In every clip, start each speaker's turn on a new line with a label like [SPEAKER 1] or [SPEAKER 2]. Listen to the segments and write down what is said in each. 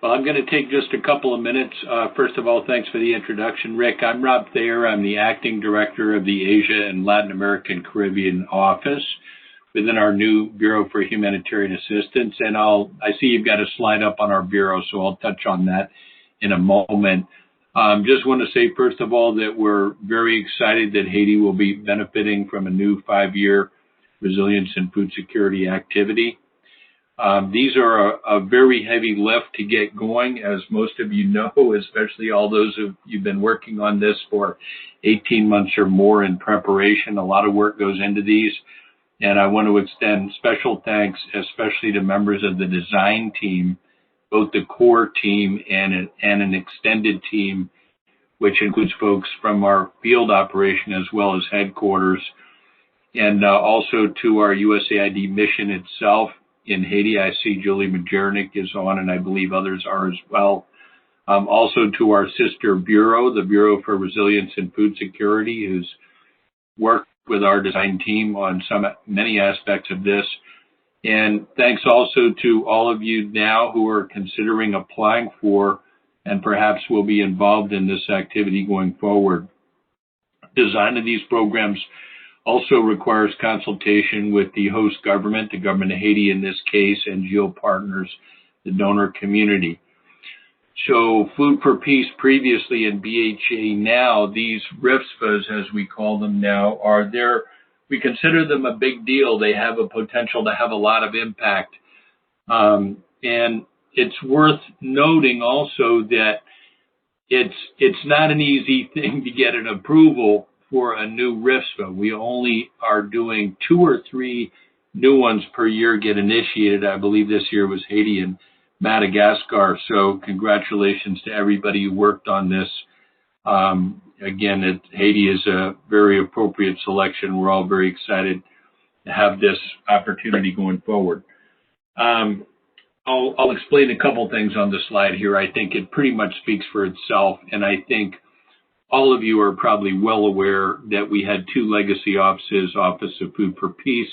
[SPEAKER 1] Well, I'm going to take just a couple of minutes. First of all, thanks for the introduction, Rick. I'm Rob Thayer. I'm the Acting Director of the Asia and Latin American Caribbean Office within our new Bureau for Humanitarian Assistance. And I see you've got a slide up on our Bureau, so I'll touch on that in a moment. Just want to say, first of all, that we're very excited that Haiti will be benefiting from a new 5-year resilience and food security activity. These are a very heavy lift to get going, as most of you know, especially all those of you've been working on this for 18 months or more in preparation. A lot of work goes into these, and I want to extend special thanks, especially to members of the design team, both the core team and an extended team, which includes folks from our field operation as well as headquarters, and also to our USAID mission itself in Haiti. I see Julie Majernik is on, and I believe others are as well. Also to our sister bureau, the Bureau for Resilience and Food Security, who's worked with our design team on many aspects of this. And thanks also to all of you now who are considering applying for and perhaps will be involved in this activity going forward. Design of these programs also requires consultation with the host government, the government of Haiti in this case, and NGO partners, the donor community. So Food for Peace previously and BHA now, these RFSAs, as we call them now, are there. We consider them a big deal. They have a potential to have a lot of impact. And it's worth noting also that it's not an easy thing to get an approval for a new RFSA. We only are doing 2 or 3 new ones per year get initiated. I believe this year was Haiti and Madagascar. So congratulations to everybody who worked on this. Again, Haiti is a very appropriate selection. We're all very excited to have this opportunity going forward. I'll explain a couple things on the slide here. I think it pretty much speaks for itself, and I think all of you are probably well aware that we had 2 legacy offices, Office of Food for Peace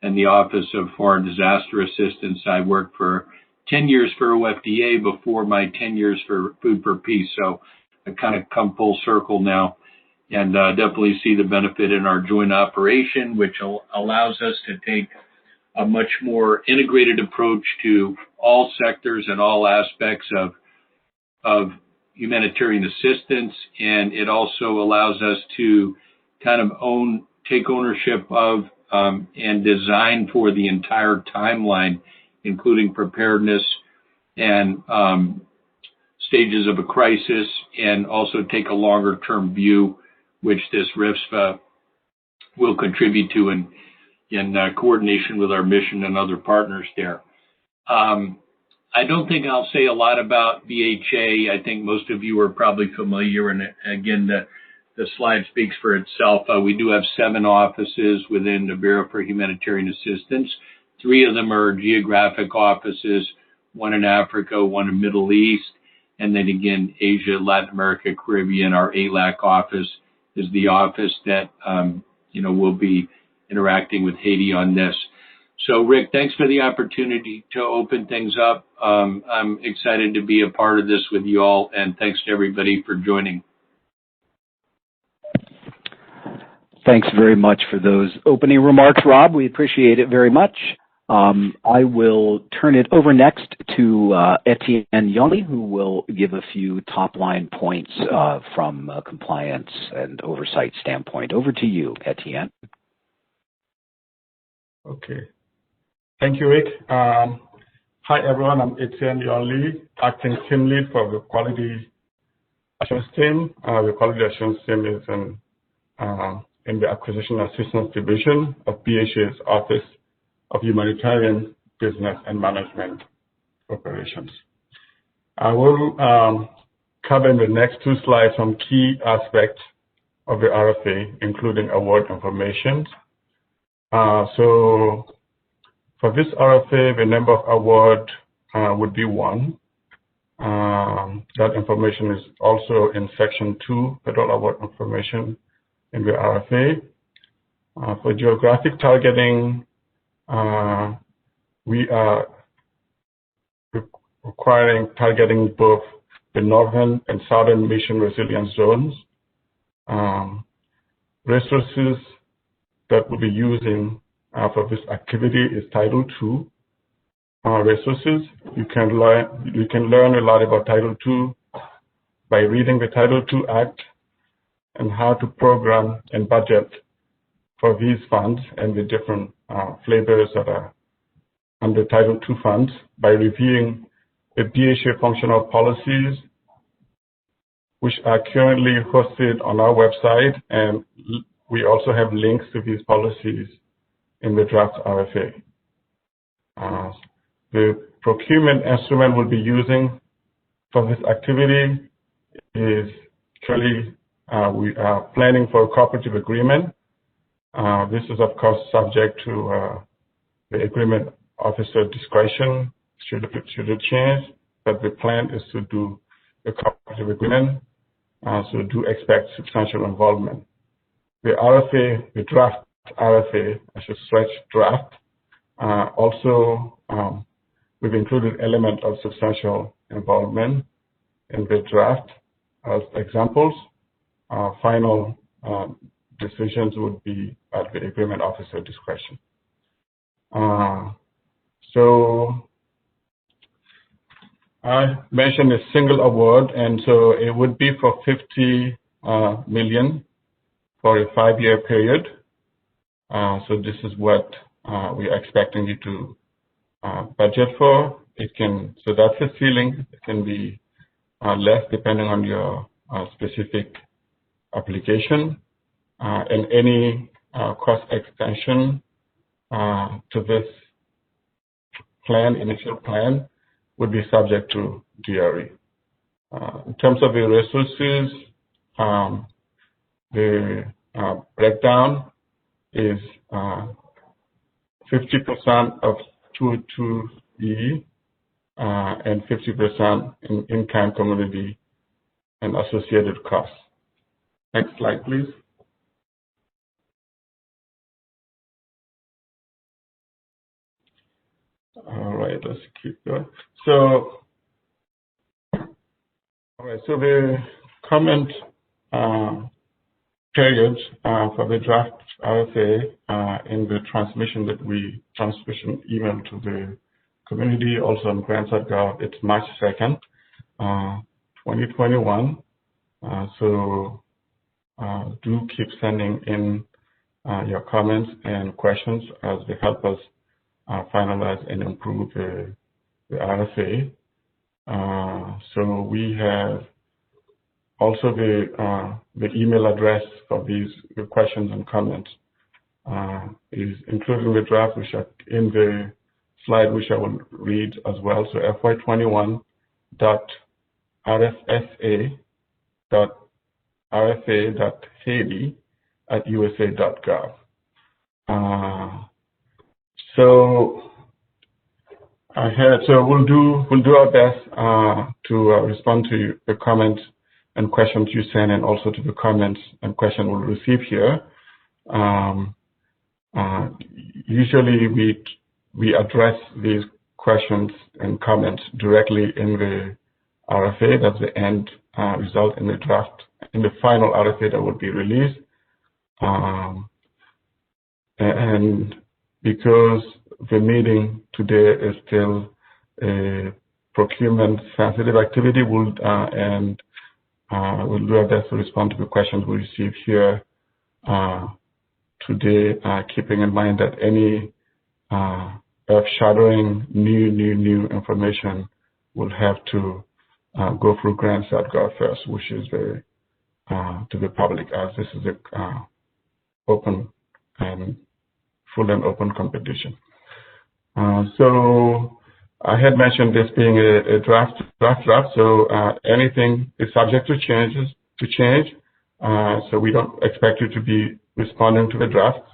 [SPEAKER 1] and the Office of Foreign Disaster Assistance. I worked for 10 years for OFDA before my 10 years for Food for Peace, so I kind of come full circle now, and definitely see the benefit in our joint operation, which allows us to take a much more integrated approach to all sectors and all aspects of humanitarian assistance, and it also allows us to kind of take ownership of and design for the entire timeline, including preparedness and stages of a crisis, and also take a longer-term view, which this RFSA will contribute to in coordination with our mission and other partners there. I don't think I'll say a lot about BHA. I think most of you are probably familiar, and again, the slide speaks for itself. We do have 7 offices within the Bureau for Humanitarian Assistance. 3 of them are geographic offices, 1 in Africa, 1 in Middle East, and then again, Asia, Latin America, Caribbean. Our ALAC office is the office that will be interacting with Haiti on this. So, Rick, thanks for the opportunity to open things up. I'm excited to be a part of this with you all, and thanks to everybody for joining.
[SPEAKER 2] Thanks very much for those opening remarks, Rob. We appreciate it very much. I will turn it over next to Etienne Yonli, who will give a few top-line points from a compliance and oversight standpoint. Over to you, Etienne.
[SPEAKER 3] Okay. Thank you, Rick. Hi, everyone. I'm Etienne Yonli, Acting Team Lead for the Quality Assurance Team. The Quality Assurance Team is in the Acquisition Assistance Division of BHA's Office of Humanitarian Business and Management Operations. I will cover in the next 2 slides some key aspects of the RFA, including award information. So for this RFA, the number of award would be 1. That information is also in Section 2, Federal Award Information in the RFA. For geographic targeting, we are targeting both the northern and southern mission resilience zones. Resources that we'll be using for this activity is Title II resources. You can learn a lot about Title II by reading the Title II Act and how to program and budget for these funds and the different flavors that are under Title II funds, by reviewing the DHA functional policies, which are currently hosted on our website, and we also have links to these policies in the draft RFA. The procurement instrument we'll be using for this activity is currently we are planning for a cooperative agreement. This is, of course, subject to the agreement officer discretion should it change, but the plan is to do a cooperative agreement, so do expect substantial involvement. The RFA, the draft RFA, I should stretch draft, also we've included element of substantial involvement in the draft as examples. Final decisions would be at the agreement officer discretion. So I mentioned a single award, and so it would be for $50 million for a 5-year period. So this is what we are expecting you to budget for. So that's the ceiling. It can be less depending on your specific application, and any cost extension to this initial plan, would be subject to DRE. In terms of the resources, the breakdown is 50% of 202E and 50% in in-kind community and associated costs. Next slide, please. All right, let's keep going. So, all right, so the comment periods for the draft RFA in the transmission email to the community, also on grants.gov, it's March 2nd, 2021. So do keep sending in your comments and questions as they help us finalize and improve the RFA. So we have also the email address for these questions and comments is included in the draft, which are in the slide, which I will read as well. So fy21.rfa.haiti@usa.gov. So we'll do our best to respond to the comments and questions you send, and also to the comments and questions we'll receive here. Usually we address these questions and comments directly in the RFA. That's the end result in the draft, in the final RFA that will be released. And because the meeting today is still a procurement sensitive activity, we'll do our best to respond to the questions we receive here today, keeping in mind that any earth-shattering new information will have to go through grants.gov first, which is to the public, as this is a open and full and open competition. So I had mentioned this being a draft. So anything is subject to change. So we don't expect you to be responding to the draft.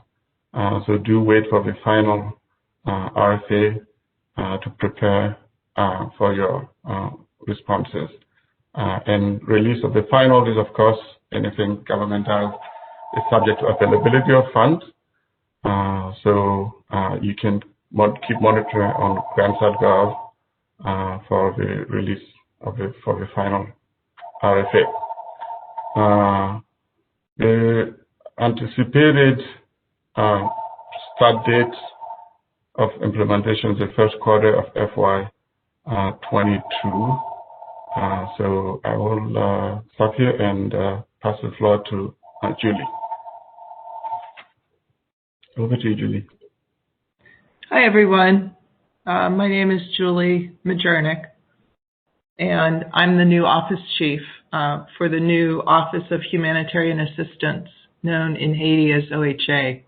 [SPEAKER 3] So do wait for the final RFA to prepare for your responses. And release of the final is, of course, anything governmental is subject to availability of funds. So you can keep monitoring on grants.gov for the release for the final RFA. The anticipated start date of implementation is the first quarter of FY 22. So I will stop here and pass the floor to Julie. Over to you, Julie.
[SPEAKER 4] Hi, everyone. My name is Julie Majernik, and I'm the new office chief for the new Office of Humanitarian Assistance, known in Haiti as OHA.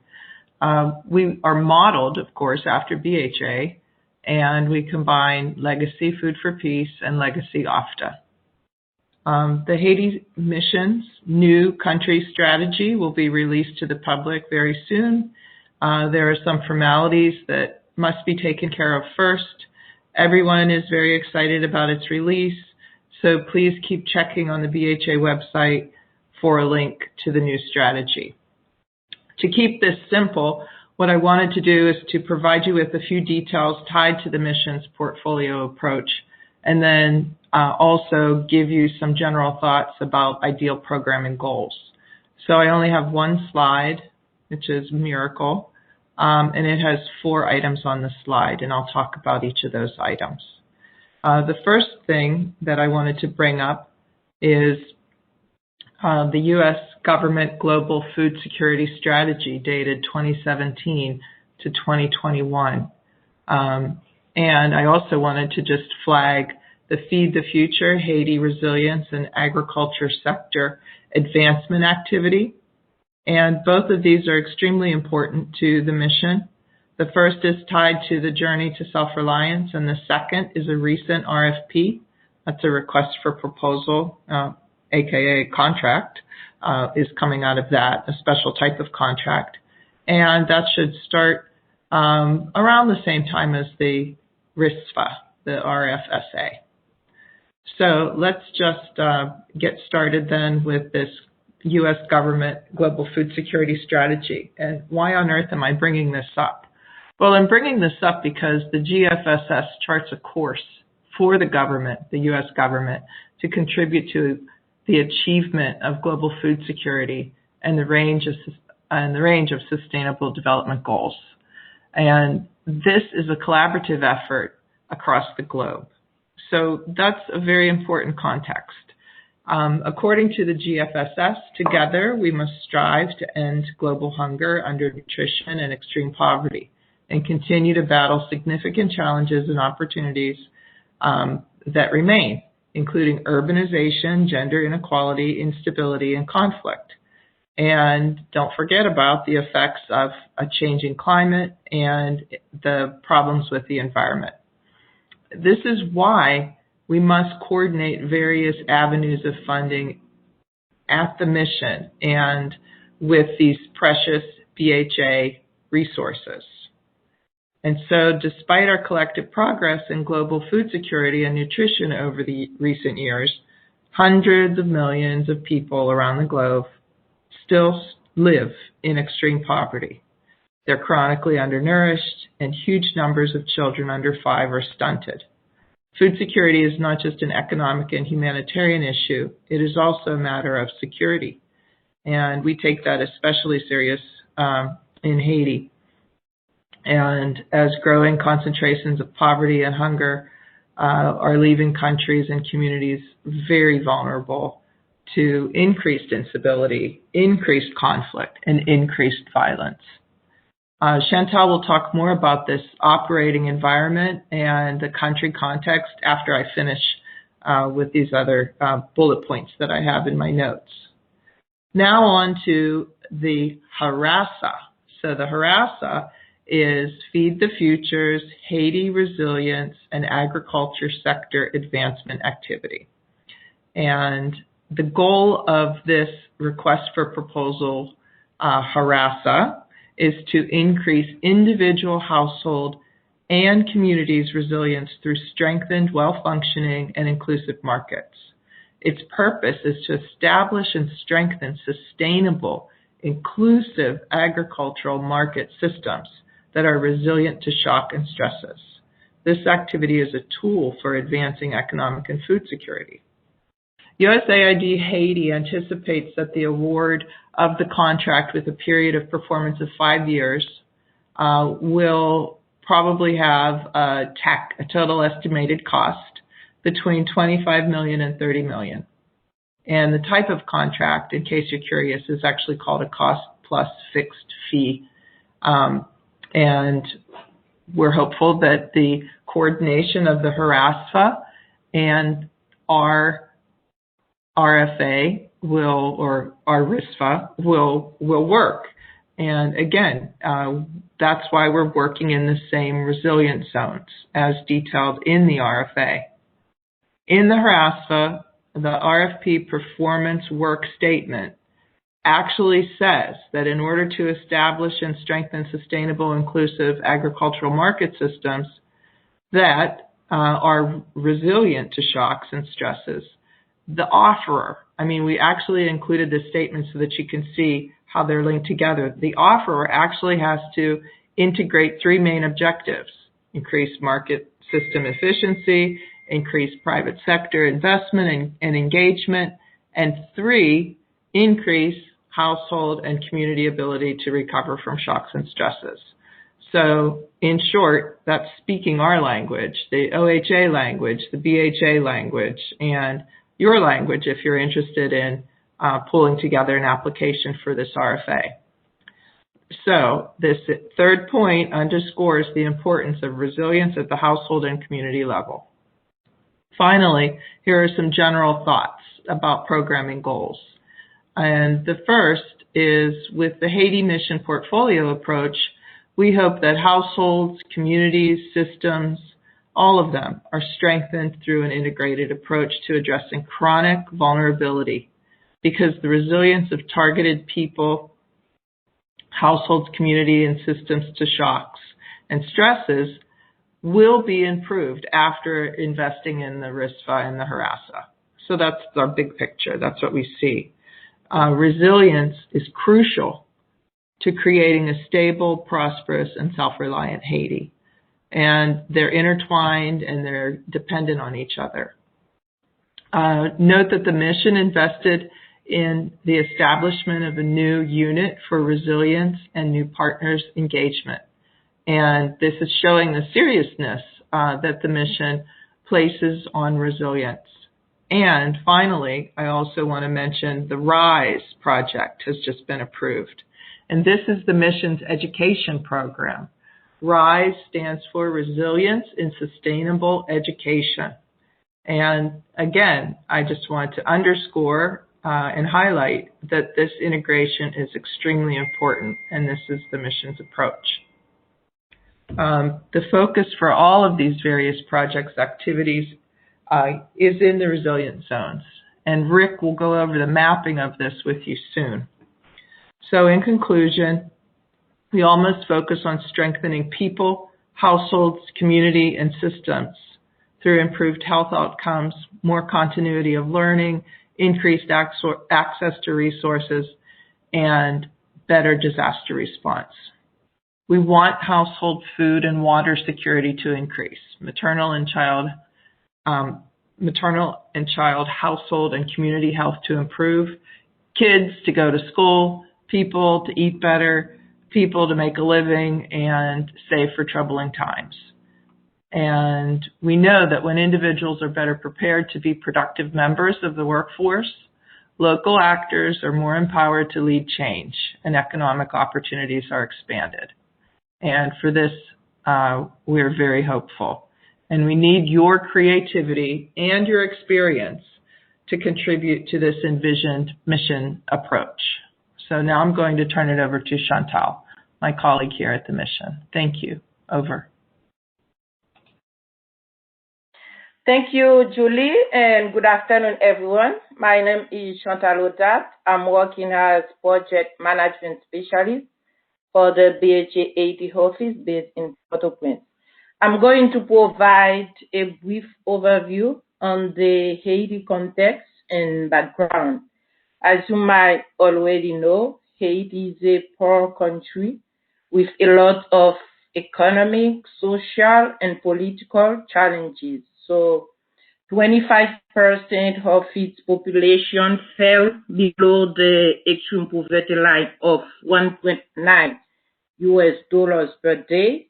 [SPEAKER 4] We are modeled, of course, after BHA, and we combine Legacy Food for Peace and Legacy OFTA. The Haiti mission's new country strategy will be released to the public very soon. There are some formalities that must be taken care of first. Everyone is very excited about its release, so please keep checking on the BHA website for a link to the new strategy. To keep this simple, what I wanted to do is to provide you with a few details tied to the mission's portfolio approach, and then also give you some general thoughts about ideal programming goals. So I only have one slide, which is Miracle, and it has 4 items on the slide, and I'll talk about each of those items. The first thing that I wanted to bring up is the U.S. Government Global Food Security Strategy dated 2017 to 2021. And I also wanted to just flag the Feed the Future Haiti Resilience and Agriculture Sector Advancement Activity. And both of these are extremely important to the mission. The first is tied to the journey to self-reliance, and the second is a recent RFP. That's a request for proposal, aka contract, is coming out of that, a special type of contract. And that should start around the same time as the RFSA, the RFSA. So let's just get started then with this U.S. Government Global Food Security Strategy. And why on earth am I bringing this up? Well, I'm bringing this up because the GFSS charts a course for the government, the U.S. government, to contribute to the achievement of global food security and the range of sustainable development goals. And this is a collaborative effort across the globe. So that's a very important context. According to the GFSS, together we must strive to end global hunger, undernutrition, and extreme poverty, and continue to battle significant challenges and opportunities that remain, including urbanization, gender inequality, instability, and conflict. And don't forget about the effects of a changing climate and the problems with the environment. This is why we must coordinate various avenues of funding at the mission and with these precious BHA resources. And so despite our collective progress in global food security and nutrition over the recent years, hundreds of millions of people around the globe still live in extreme poverty. They're chronically undernourished, and huge numbers of children under 5 are stunted. Food security is not just an economic and humanitarian issue, it is also a matter of security. And we take that especially serious in Haiti. And as growing concentrations of poverty and hunger are leaving countries and communities very vulnerable to increased instability, increased conflict, and increased violence. Chantal will talk more about this operating environment and the country context after I finish with these other bullet points that I have in my notes. Now on to the HRSA. So the HRSA is Feed the Future's Haiti Resilience and Agriculture Sector Advancement Activity. And the goal of this request for proposal, HRSA, is to increase individual, household, and communities' resilience through strengthened, well-functioning, and inclusive markets. Its purpose is to establish and strengthen sustainable, inclusive agricultural market systems that are resilient to shock and stresses. this activity is a tool for advancing economic and food security. USAID Haiti anticipates that the award of the contract with a period of performance of 5 years will probably have a total estimated cost between $25 million and $30 million. And the type of contract, in case you're curious, is actually called a cost plus fixed fee. And we're hopeful that the coordination of the RFSA and our RFA or our RFSA will work. And again, that's why we're working in the same resilience zones as detailed in the RFA. In the RFSA, the RFP performance work statement actually says that in order to establish and strengthen sustainable, inclusive agricultural market systems that are resilient to shocks and stresses, the offerer, we actually included this statement so that you can see how they're linked together. The offerer actually has to integrate 3 main objectives: increase market system efficiency, increase private sector investment and engagement, and 3, increase household and community ability to recover from shocks and stresses. So in short, that's speaking our language, the OHA language, the BHA language, and your language if you're interested in pulling together an application for this RFA. So this third point underscores the importance of resilience at the household and community level. Finally, here are some general thoughts about programming goals. And the first is, with the Haiti Mission Portfolio approach, we hope that households, communities, systems, all of them are strengthened through an integrated approach to addressing chronic vulnerability, because the resilience of targeted people, households, community, and systems to shocks and stresses will be improved after investing in the RFSA and the RFSA. So that's our big picture. That's what we see. Resilience is crucial to creating a stable, prosperous, and self-reliant Haiti. And they're intertwined and they're dependent on each other. Note that the mission invested in the establishment of a new unit for resilience and new partners engagement. And this is showing the seriousness that the mission places on resilience. And finally, I also want to mention the RISE project has just been approved. And this is the mission's education program. RISE stands for Resilience in Sustainable Education. And again, I just want to underscore and highlight that this integration is extremely important, and this is the mission's approach. The focus for all of these various projects activities is in the resilience zones, and Rick will go over the mapping of this with you soon. So in conclusion, we all must focus on strengthening people, households, community, and systems through improved health outcomes, more continuity of learning, increased access to resources, and better disaster response. We want household food and water security to increase, maternal and child household and community health to improve, kids to go to school, people to eat better, people to make a living, and save for troubling times. And we know that when individuals are better prepared to be productive members of the workforce, local actors are more empowered to lead change and economic opportunities are expanded. And for this, we're very hopeful. And we need your creativity and your experience to contribute to this envisioned mission approach. So now I'm going to turn it over to Chantal, my colleague here at the mission. Thank you. Over.
[SPEAKER 5] Thank you, Julie, and good afternoon, everyone. My name is Chantal Otat. I'm working as project management specialist for the BHA Haiti office based in Port-au-Prince. I'm going to provide a brief overview on the Haiti context and background. As you might already know, Haiti is a poor country with a lot of economic, social, and political challenges. So 25% of its population fell below the extreme poverty line of $1.9 per day,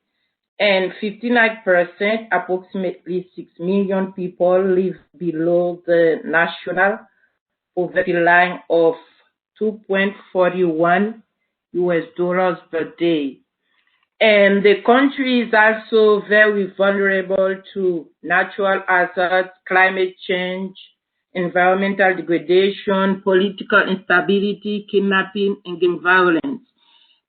[SPEAKER 5] and 59%, approximately 6 million people, live below the national poverty line of $2.41 per day. And the country is also very vulnerable to natural hazards, climate change, environmental degradation, political instability, kidnapping, and gang violence.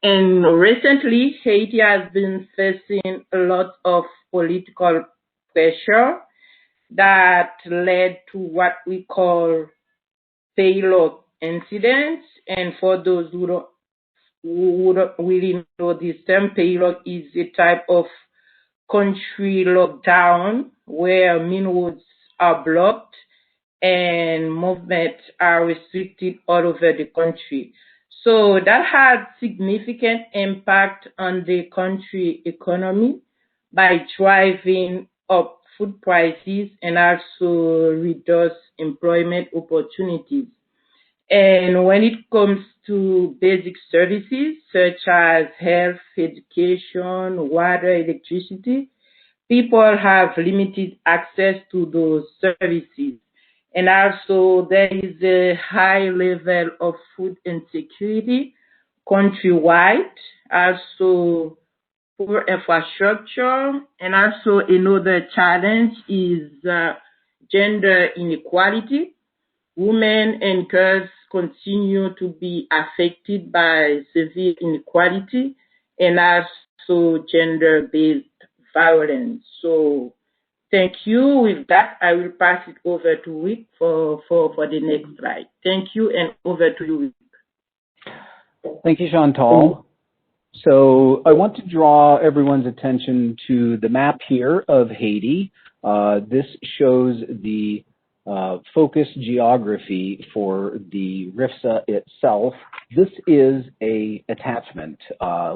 [SPEAKER 5] And recently, Haiti has been facing a lot of political pressure that led to what we call payload incidents. And for those who don't really know this term, payload is a type of country lockdown where main roads are blocked and movements are restricted all over the country. So that had significant impact on the country economy by driving up food prices and also reduce employment opportunities. And when it comes to basic services such as health, education, water, electricity, people have limited access to those services. And also there is a high level of food insecurity countrywide, also poor infrastructure, and also another challenge is gender inequality. Women and girls continue to be affected by severe inequality and also gender-based violence. So thank you. With that, I will pass it over to Rick for the next slide. Thank you, and over to you, Rick.
[SPEAKER 2] Thank you, Chantal. So I want to draw everyone's attention to the map here of Haiti. This shows the focus geography for the RFSA itself. This is a attachment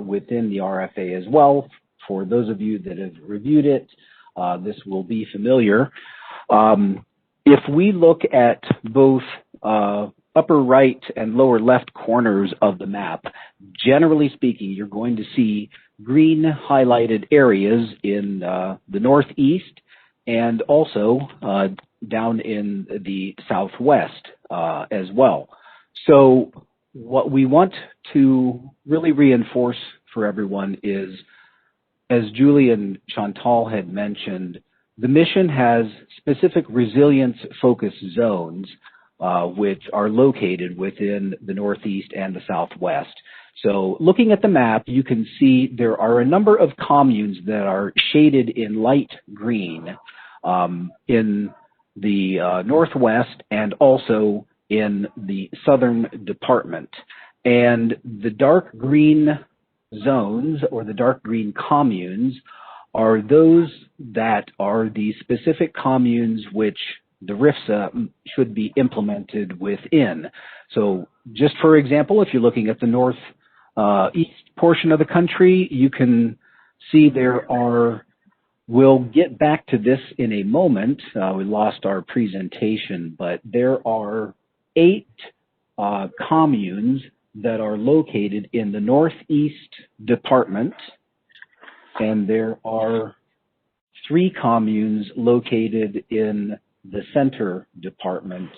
[SPEAKER 2] within the RFA as well. For those of you that have reviewed it, this will be familiar. If we look at both upper right and lower left corners of the map, generally speaking, you're going to see green highlighted areas in the northeast and also down in the southwest as well. So what we want to really reinforce for everyone is, as Julie and Chantal had mentioned, the mission has specific resilience focus zones which are located within the Northeast and the Southwest. So looking at the map, you can see there are a number of communes that are shaded in light green in the Northwest and also in the Southern Department. And the dark green zones, or the dark green communes, are those that are the specific communes which the RFSA should be implemented within. So just for example, if you're looking at the northeast portion of the country, you can see there are, we'll get back to this in a moment. We lost our presentation, but there are 8 communes that are located in the Northeast Department, and there are 3 communes located in the Center Department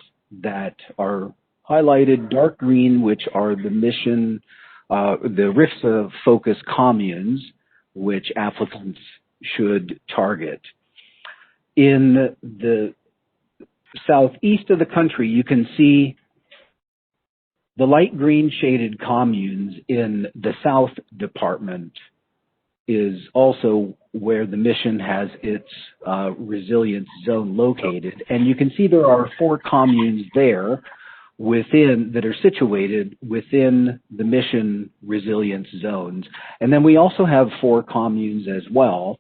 [SPEAKER 2] that are highlighted dark green, which are the mission, the RFSA focus communes, which applicants should target. In the southeast of the country, you can see the light green shaded communes in the South Department is also where the mission has its resilience zone located. And you can see there are 4 communes there within that are situated within the mission resilience zones. And then we also have 4 communes as well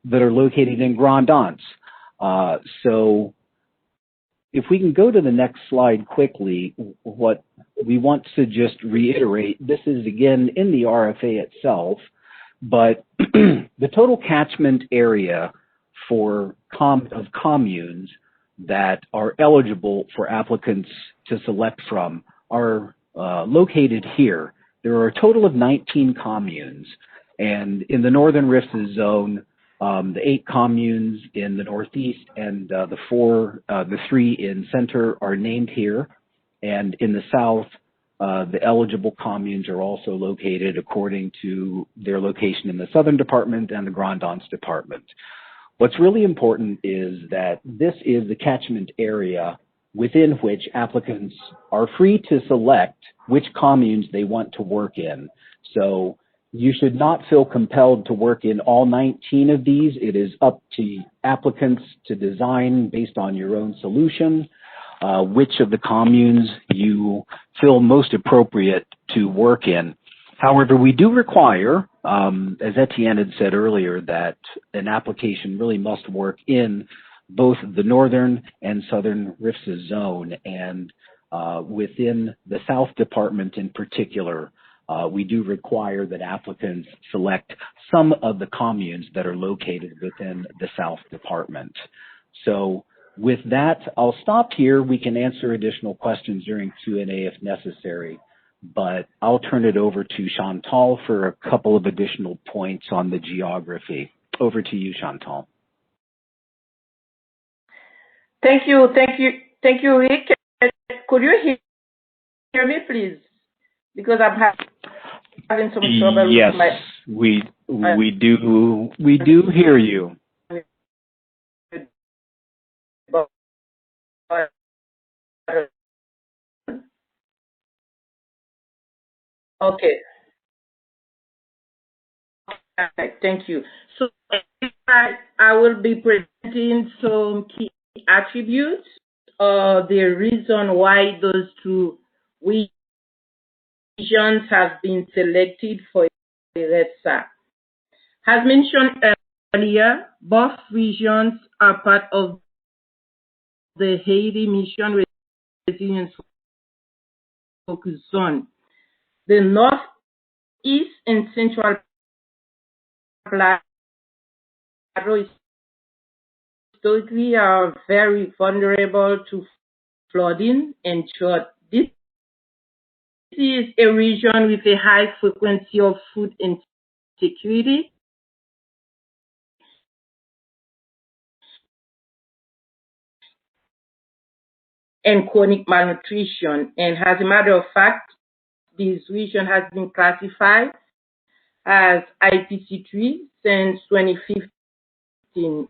[SPEAKER 2] that are located in Grand Anse. So if we can go to the next slide quickly, what we want to just reiterate, this is again in the RFA itself, but the total catchment area for communes that are eligible for applicants to select from are located here. There are a total of 19 communes, and in the Northern RFSA zone, the 8 communes in the Northeast and the 3 in Center are named here, and in the South, the eligible communes are also located according to their location in the Southern Department and the Grand Anse Department. What's really important is that this is the catchment area within which applicants are free to select which communes they want to work in. So you should not feel compelled to work in all 19 of these. It is up to applicants to design based on your own solution which of the communes you feel most appropriate to work in. However, we do require, as Etienne had said earlier, that an application really must work in both the Northern and Southern RFSA zone, and within the South Department in particular, we do require that applicants select some of the communes that are located within the South Department. So with that, I'll stop here. We can answer additional questions during Q&A if necessary, but I'll turn it over to Chantal for a couple of additional points on the geography. Over to you, Chantal.
[SPEAKER 5] Thank you, Rick. Could you hear me, please? Because I'm having some trouble
[SPEAKER 2] yes,
[SPEAKER 5] with my...
[SPEAKER 2] we do hear you.
[SPEAKER 5] Okay. Thank you. So I will be presenting some key attributes of the reason why those two regions have been selected for RFSA. As mentioned earlier, both regions are part of the Haiti Mission Resilience Focus Zone. The Northeast and Central Plateau historically are very vulnerable to flooding and drought. This is a region with a high frequency of food insecurity and chronic malnutrition. And as a matter of fact, this region has been classified as IPC3 since 2015.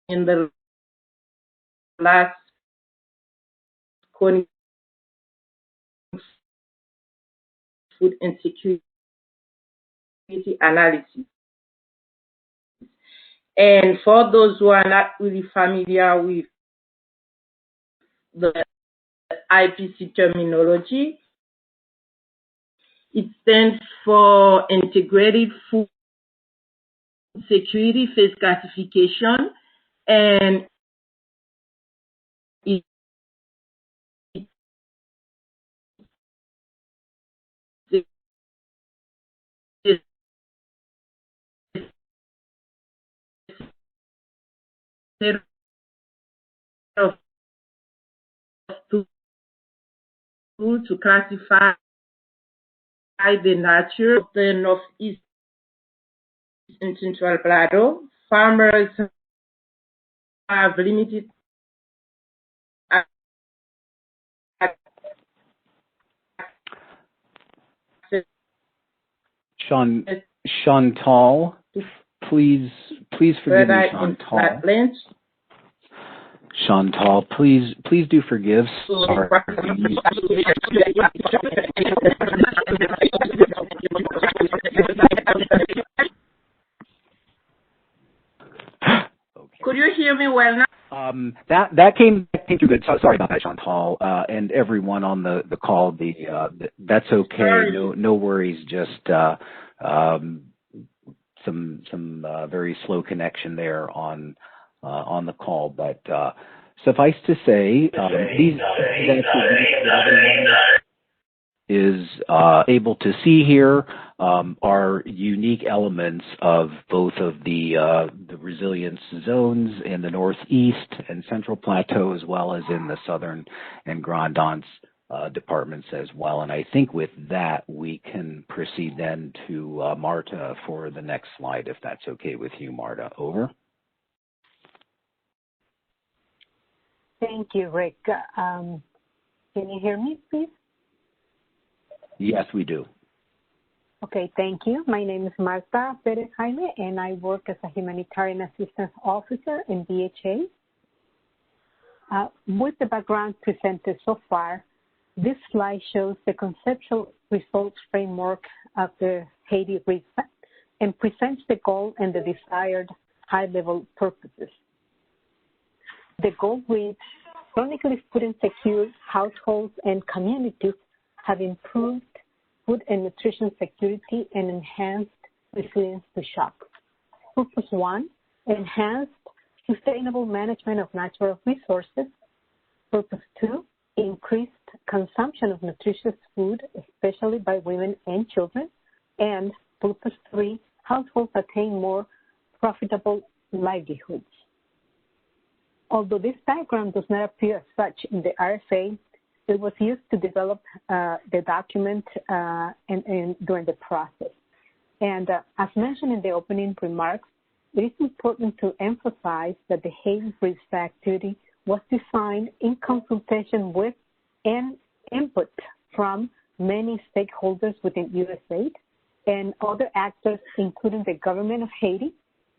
[SPEAKER 5] In the last chronic food insecurity analysis. And for those who are not really familiar with the IPC terminology, it stands for Integrated Food Security Phase Classification, and it to classify the nature of the Northeast and Central Plateau. Farmers have limited
[SPEAKER 2] Chantal, please forgive me, Chantal. Chantal, please do forgive. Sorry.
[SPEAKER 5] Could you hear me well now?
[SPEAKER 2] That came through good. Sorry about that, Chantal, and everyone on the call. That's okay. No worries. Just some very slow connection there on the call, but suffice to say, these attributes that everyone is able to see here are unique elements of both of the resilience zones in the Northeast and Central Plateau, as well as in the Southern and Grand Anse departments as well. And I think with that, we can proceed then to Marta for the next slide, if that's okay with you, Marta. Over.
[SPEAKER 6] Thank you, Rick. Can you hear me, please?
[SPEAKER 2] Yes, we do.
[SPEAKER 6] Okay, thank you. My name is Marta Perez Jaime, and I work as a humanitarian assistance officer in BHA. With the background presented so far, this slide shows the conceptual results framework of the Haiti RFSA and presents the goal and the desired high-level purposes. The goal reads, chronically food insecure households and communities have improved food and nutrition security and enhanced resilience to shock. Purpose 1, enhanced sustainable management of natural resources. Purpose 2, increased consumption of nutritious food, especially by women and children. And purpose 3, households attain more profitable livelihoods. Although this diagram does not appear as such in the RFA, it was used to develop the document during the process. And as mentioned in the opening remarks, it is important to emphasize that the Haiti RFSA activity was designed in consultation with and input from many stakeholders within USAID and other actors, including the government of Haiti,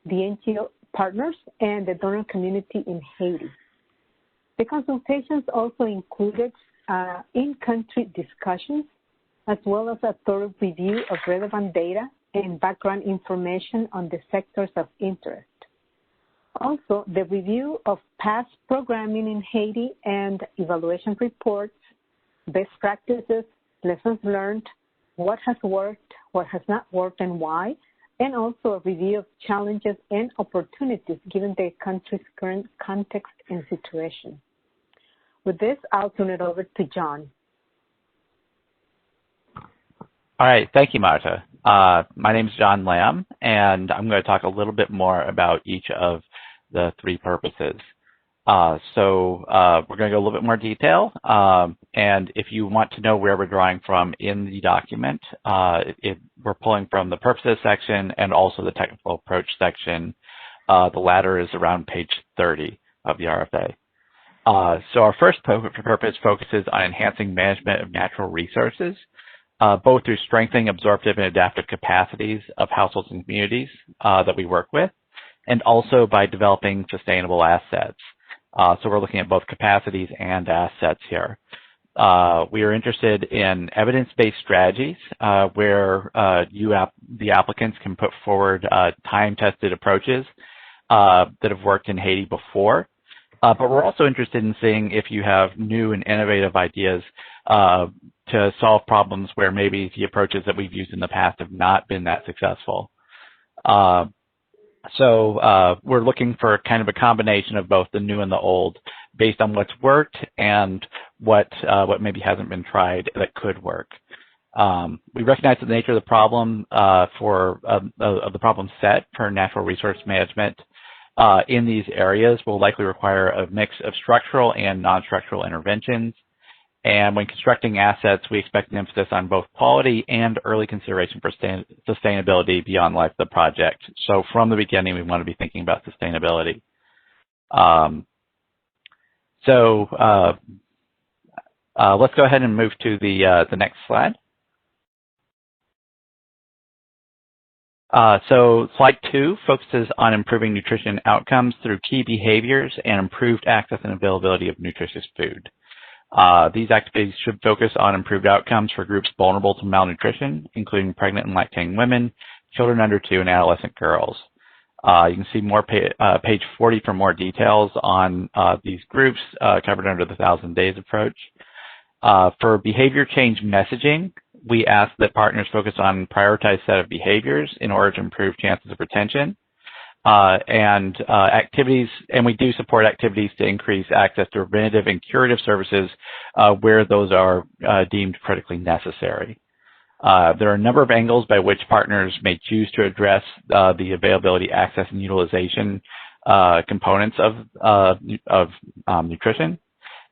[SPEAKER 6] the NGO partners, and the donor community in Haiti. The consultations also included in-country discussions, as well as a thorough review of relevant data and background information on the sectors of interest. Also, the review of past programming in Haiti and evaluation reports, best practices, lessons learned, what has worked, what has not worked, and why, and also a review of challenges and opportunities given the country's current context and situation. With this, I'll turn it over to John.
[SPEAKER 7] All right, thank you, Marta. My name is John Lamb, and I'm going to talk a little bit more about each of the three purposes. We're going to go a little bit more detail, and if you want to know where we're drawing from in the document, we're pulling from the purposes section and also the technical approach section. The latter is around page 30 of the RFA. So our first purpose focuses on enhancing management of natural resources, both through strengthening absorptive and adaptive capacities of households and communities that we work with, and also by developing sustainable assets. So we're looking at both capacities and assets here. We are interested in evidence-based strategies where the applicants can put forward time-tested approaches that have worked in Haiti before. But we're also interested in seeing if you have new and innovative ideas to solve problems where maybe the approaches that we've used in the past have not been that successful. So we're looking for kind of a combination of both the new and the old based on what's worked and what maybe hasn't been tried that could work. We recognize that the nature of the problem of the problem set for natural resource management in these areas will likely require a mix of structural and non-structural interventions. And when constructing assets, we expect an emphasis on both quality and early consideration for sustainability beyond life of the project. So from the beginning, we want to be thinking about sustainability. Let's go ahead and move to the next slide. So slide 2 focuses on improving nutrition outcomes through key behaviors and improved access and availability of nutritious food. These activities should focus on improved outcomes for groups vulnerable to malnutrition, including pregnant and lactating women, children under 2, and adolescent girls. You can see more page 40 for more details on these groups covered under the 1,000 Days approach. For behavior change messaging, we ask that partners focus on prioritized set of behaviors in order to improve chances of retention. Activities, and we do support activities to increase access to preventative and curative services where those are deemed critically necessary. There are a number of angles by which partners may choose to address the availability, access, and utilization components of nutrition.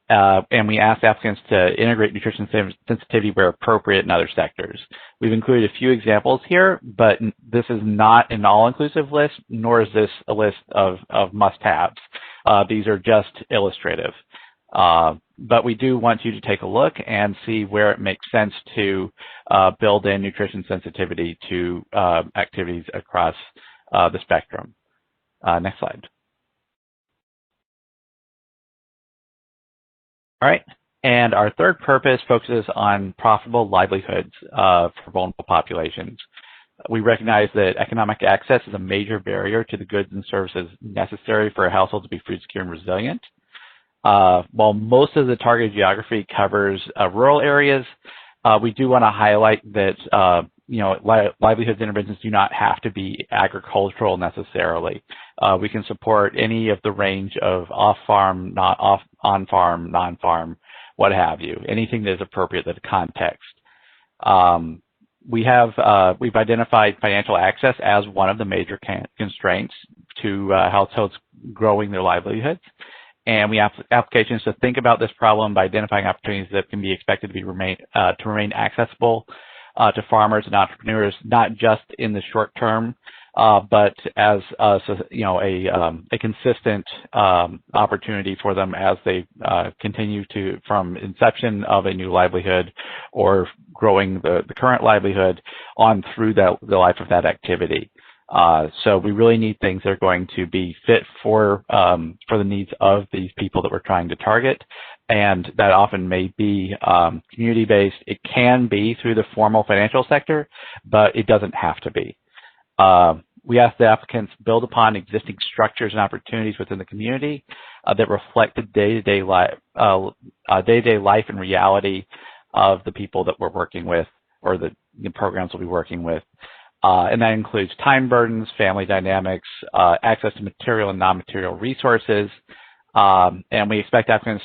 [SPEAKER 7] And we ask applicants to integrate nutrition sensitivity where appropriate in other sectors. We've included a few examples here, but this is not an all-inclusive list, nor is this a list of must-haves. These are just illustrative. But we do want you to take a look and see where it makes sense to build in nutrition sensitivity to activities across the spectrum. Next slide. All right, and our third purpose focuses on profitable livelihoods for vulnerable populations. We recognize that economic access is a major barrier to the goods and services necessary for a household to be food secure and resilient. While most of the targeted geography covers rural areas, we do want to highlight that livelihoods interventions do not have to be agricultural necessarily. We can support any of the range of off-farm, on-farm, non-farm, what have you, anything that is appropriate to the context. We've identified financial access as one of the major constraints to households growing their livelihoods. And we have applications to think about this problem by identifying opportunities that can be expected to remain accessible to farmers and entrepreneurs, not just in the short term, but as a consistent opportunity for them as they continue from inception of a new livelihood or growing the current livelihood on through the life of that activity. So we really need things that are going to be fit for the needs of these people that we're trying to target. And that often may be community-based. It can be through the formal financial sector, but it doesn't have to be. We ask the applicants build upon existing structures and opportunities within the community that reflect the day-to-day life and reality of the people that we're working with or the programs we'll be working with. And that includes time burdens, family dynamics, access to material and non-material resources. And we expect applicants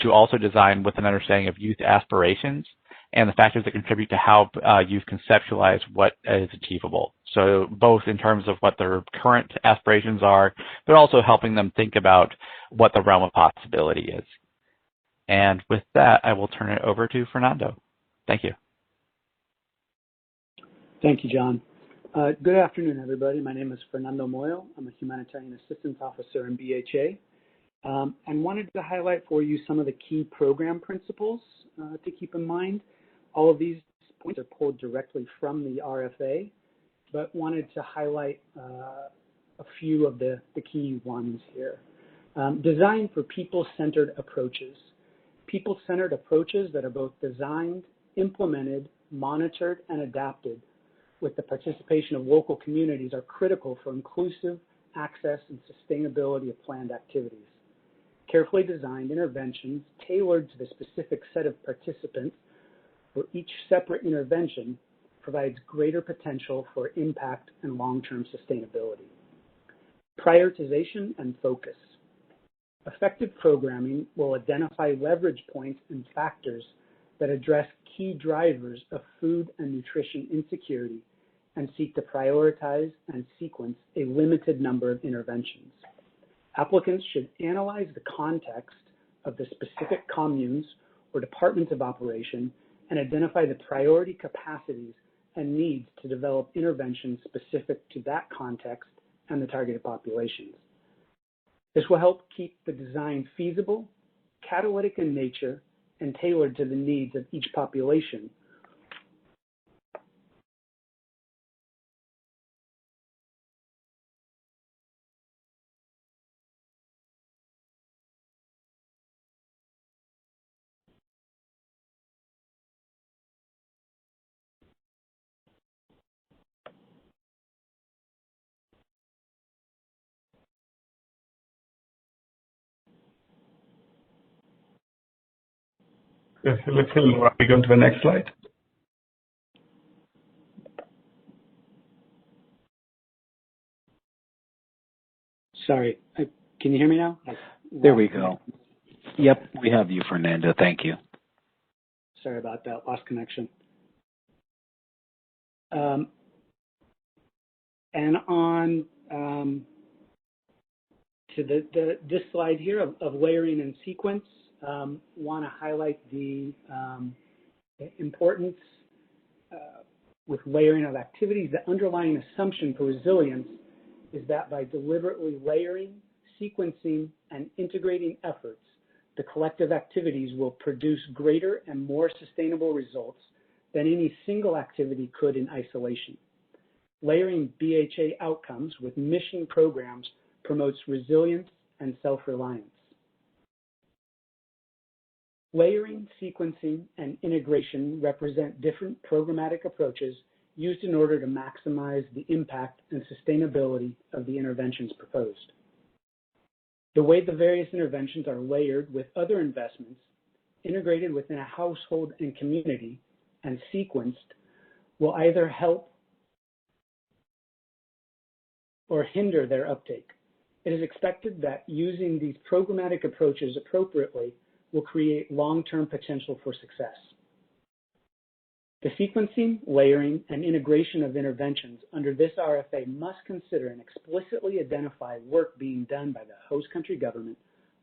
[SPEAKER 7] to also design with an understanding of youth aspirations and the factors that contribute to how youth conceptualize what is achievable. So both in terms of what their current aspirations are, but also helping them think about what the realm of possibility is. And with that, I will turn it over to Fernando. Thank you.
[SPEAKER 8] Thank you, John. Good afternoon, everybody. My name is Fernando Moyo. I'm a Humanitarian Assistance Officer in BHA. And wanted to highlight for you some of the key program principles to keep in mind. All of these points are pulled directly from the RFA, but wanted to highlight a few of the key ones here. Design for people-centered approaches. People-centered approaches that are both designed, implemented, monitored, and adapted with the participation of local communities are critical for inclusive access and sustainability of planned activities. Carefully designed interventions tailored to the specific set of participants for each separate intervention provides greater potential for impact and long-term sustainability. Prioritization and focus. Effective programming will identify leverage points and factors that address key drivers of food and nutrition insecurity and seek to prioritize and sequence a limited number of interventions. Applicants should analyze the context of the specific communes or departments of operation and identify the priority capacities and needs to develop interventions specific to that context and the targeted populations. This will help keep the design feasible, catalytic in nature, and tailored to the needs of each population.
[SPEAKER 3] Yes, let's go to the next slide.
[SPEAKER 8] Sorry, can you hear me now?
[SPEAKER 2] There we go. Yep, we have you, Fernando. Thank you.
[SPEAKER 8] Sorry about that, lost connection. And on to this slide here of layering and sequence, want to highlight the importance with layering of activities. The underlying assumption for resilience is that by deliberately layering, sequencing, and integrating efforts, the collective activities will produce greater and more sustainable results than any single activity could in isolation. Layering BHA outcomes with mission programs promotes resilience and self-reliance. Layering, sequencing, and integration represent different programmatic approaches used in order to maximize the impact and sustainability of the interventions proposed. The way the various interventions are layered with other investments, integrated within a household and community, and sequenced will either help or hinder their uptake. It is expected that using these programmatic approaches appropriately will create long-term potential for success. The sequencing, layering, and integration of interventions under this RFA must consider and explicitly identify work being done by the host country government,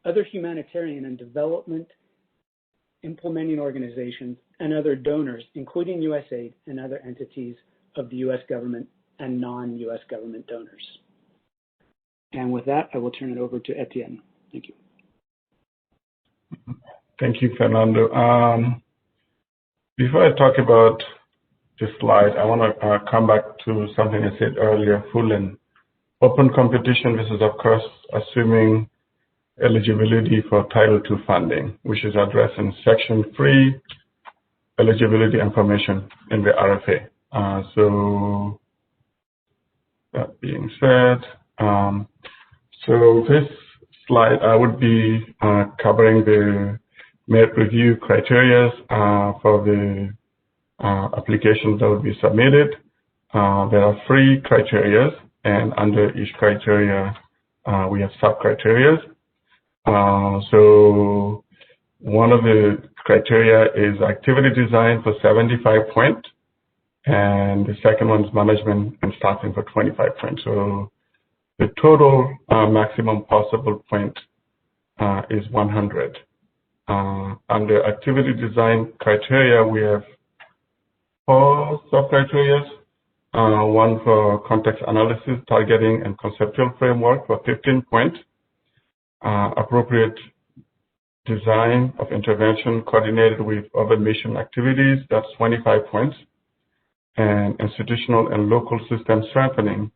[SPEAKER 8] other humanitarian and development implementing organizations, and other donors, including USAID and other entities of the U.S. government and non-U.S. government donors. And with that, I will turn it over to Etienne. Thank you.
[SPEAKER 3] Thank you, Fernando. Before I talk about this slide, I want to come back to something I said earlier, full and open competition. This is, of course, assuming eligibility for Title II funding, which is addressed in Section 3, eligibility information in the RFA. So that being said, so this slide, I would be covering the merit review criteria for the applications that would be submitted. There are 3 criteria, and under each criteria, we have sub-criteria. So one of the criteria is activity design for 75 points, and the second one is management and staffing for 25 points. So the total maximum possible point is 100. Under activity design criteria, we have 4 sub-criteria. One for context analysis, targeting, and conceptual framework for 15 points. Appropriate design of intervention coordinated with other mission activities, that's 25 points. And institutional and local system strengthening,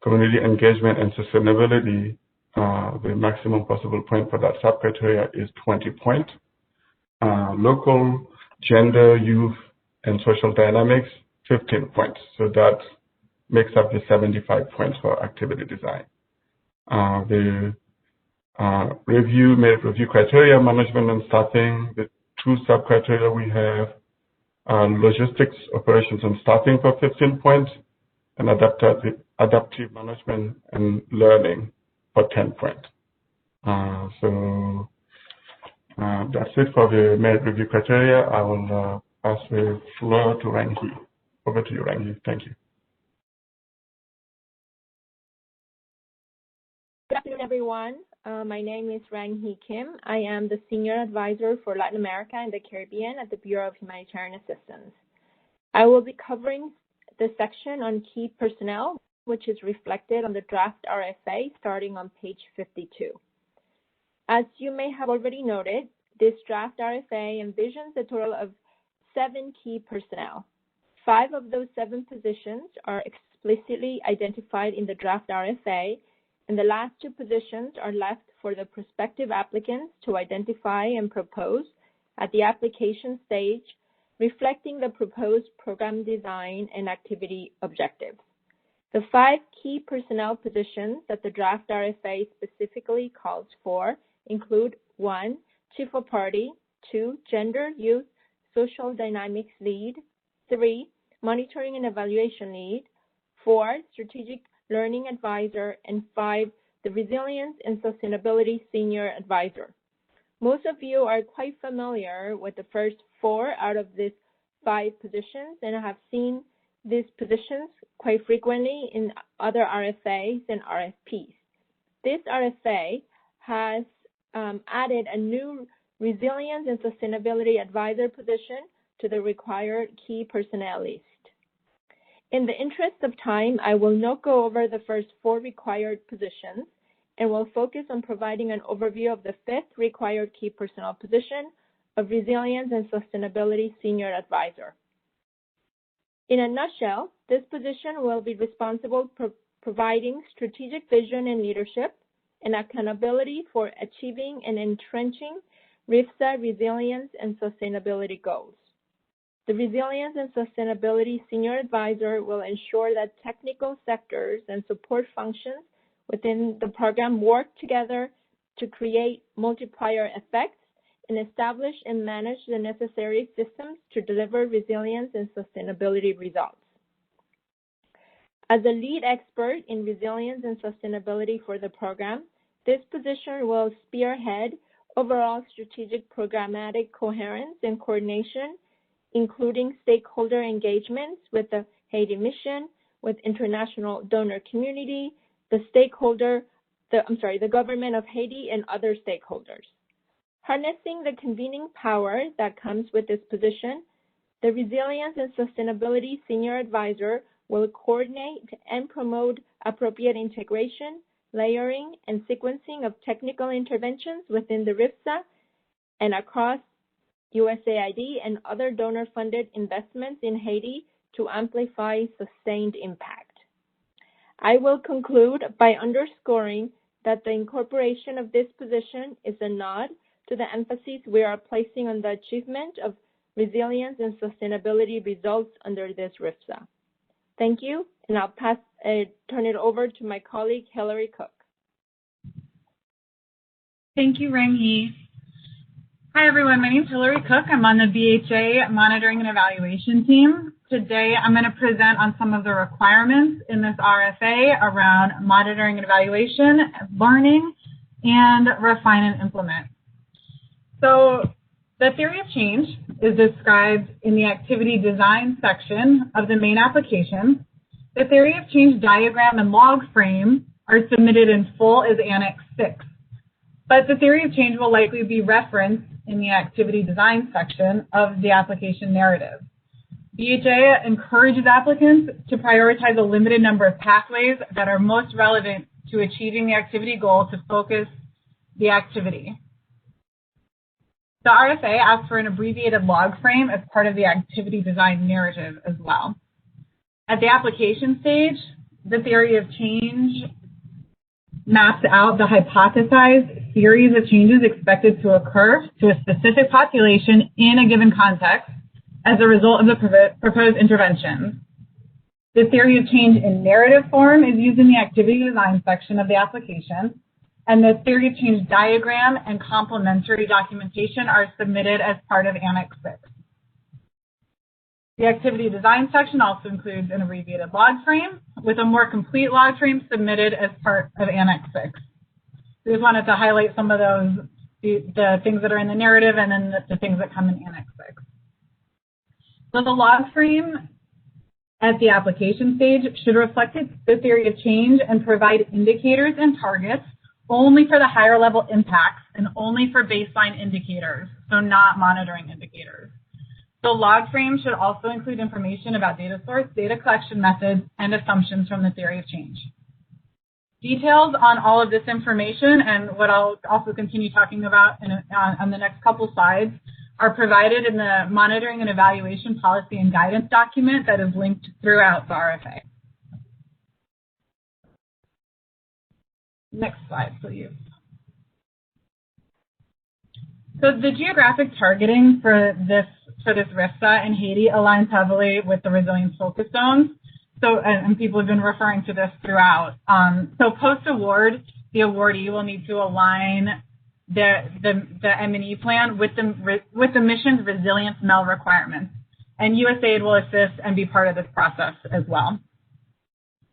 [SPEAKER 3] community engagement, and sustainability, the maximum possible point for that sub-criteria is 20 points. Local, gender, youth, and social dynamics, 15 points. So that makes up the 75 points for activity design. The merit review criteria, management and staffing, the 2 sub-criteria we have, logistics, operations, and staffing for 15 points, and adaptive management and learning for 10 points. So that's it for the merit review criteria. I will pass the floor to Ranghi. Over to you, Ranghi. Thank you.
[SPEAKER 9] Good afternoon, everyone. My name is Ranghi Kim. I am the Senior Advisor for Latin America and the Caribbean at the Bureau of Humanitarian Assistance. I will be covering the section on key personnel, which is reflected on the draft RFA starting on page 52. As you may have already noted, this draft RFA envisions a total of 7 key personnel. 5 of those 7 positions are explicitly identified in the draft RFA, and the last 2 positions are left for the prospective applicants to identify and propose at the application stage, reflecting the proposed program design and activity objectives. The 5 key personnel positions that the draft RFA specifically calls for include 1, Chief of Party, 2, Gender, Youth, Social Dynamics Lead, 3, Monitoring and Evaluation Lead, 4, Strategic Learning Advisor, and 5, the Resilience and Sustainability Senior Advisor. Most of you are quite familiar with the first 4 out of these 5 positions and have seen these positions quite frequently in other RFAs and RFPs. This RFA has added a new Resilience and Sustainability Advisor position to the required key personnel list. In the interest of time, I will not go over the first 4 required positions and will focus on providing an overview of the 5th required key personnel position of Resilience and Sustainability Senior Advisor. In a nutshell, this position will be responsible for providing strategic vision and leadership and accountability for achieving and entrenching RFSA resilience and sustainability goals. The Resilience and Sustainability Senior Advisor will ensure that technical sectors and support functions within the program work together to create multiplier effects and establish and manage the necessary systems to deliver resilience and sustainability results. As a lead expert in resilience and sustainability for the program, this position will spearhead overall strategic programmatic coherence and coordination, including stakeholder engagements with the Haiti mission, with international donor community, the government of Haiti, and other stakeholders. Harnessing the convening power that comes with this position, the Resilience and Sustainability Senior Advisor will coordinate and promote appropriate integration, layering, and sequencing of technical interventions within the RFSA and across USAID and other donor-funded investments in Haiti to amplify sustained impact. I will conclude by underscoring that the incorporation of this position is a nod to the emphasis we are placing on the achievement of resilience and sustainability results under this RFSA. Thank you, and I'll turn it over to my colleague, Hillary Cook.
[SPEAKER 10] Thank you, Rang-Hee. Hi, everyone. My name is Hillary Cook. I'm on the BHA Monitoring and Evaluation team. Today, I'm going to present on some of the requirements in this RFA around monitoring and evaluation, learning, and refine and implement. So the theory of change is described in the activity design section of the main application. The theory of change diagram and LogFrame are submitted in full as Annex 6. But the theory of change will likely be referenced in the activity design section of the application narrative. BHA encourages applicants to prioritize a limited number of pathways that are most relevant to achieving the activity goal to focus the activity. The RFA asks for an abbreviated LogFrame as part of the activity design narrative as well. At the application stage, the theory of change maps out the hypothesized series of changes expected to occur to a specific population in a given context as a result of the proposed interventions. The theory of change in narrative form is used in the activity design section of the application, and the theory of change diagram and complementary documentation are submitted as part of Annex 6. The activity design section also includes an abbreviated LogFrame with a more complete LogFrame submitted as part of Annex 6. We just wanted to highlight some of those, the things that are in the narrative and then the things that come in Annex 6. So the LogFrame at the application stage should reflect the theory of change and provide indicators and targets only for the higher level impacts and only for baseline indicators, so not monitoring indicators. The LogFrame should also include information about data source, data collection methods, and assumptions from the theory of change. Details on all of this information and what I'll also continue talking about on the next couple slides are provided in the Monitoring and Evaluation Policy and Guidance document that is linked throughout the RFA. Next slide, please. So the geographic targeting for this RFSA in Haiti aligns heavily with the resilience focus zones. So, and people have been referring to this throughout. So post-award, the awardee will need to align the M&E plan with the mission's resilience MEL requirements. And USAID will assist and be part of this process as well.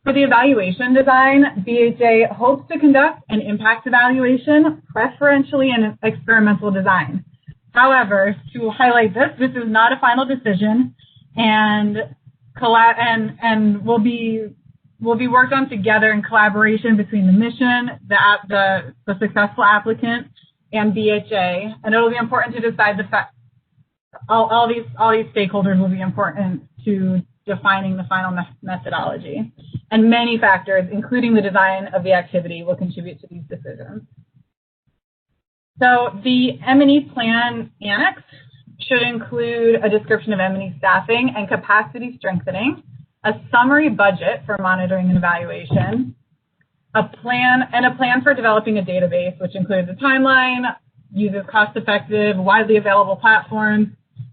[SPEAKER 10] For the evaluation design, BHA hopes to conduct an impact evaluation, preferentially in experimental design. However, to highlight this is not a final decision, and will be worked on together in collaboration between the mission, the successful applicant, and BHA. And it will be important to decide all these stakeholders will be important to defining the final methodology. And many factors, including the design of the activity, will contribute to these decisions. So the M&E plan annex should include a description of M&E staffing and capacity strengthening, a summary budget for monitoring and evaluation, a plan for developing a database, which includes a timeline, uses cost-effective, widely available platforms,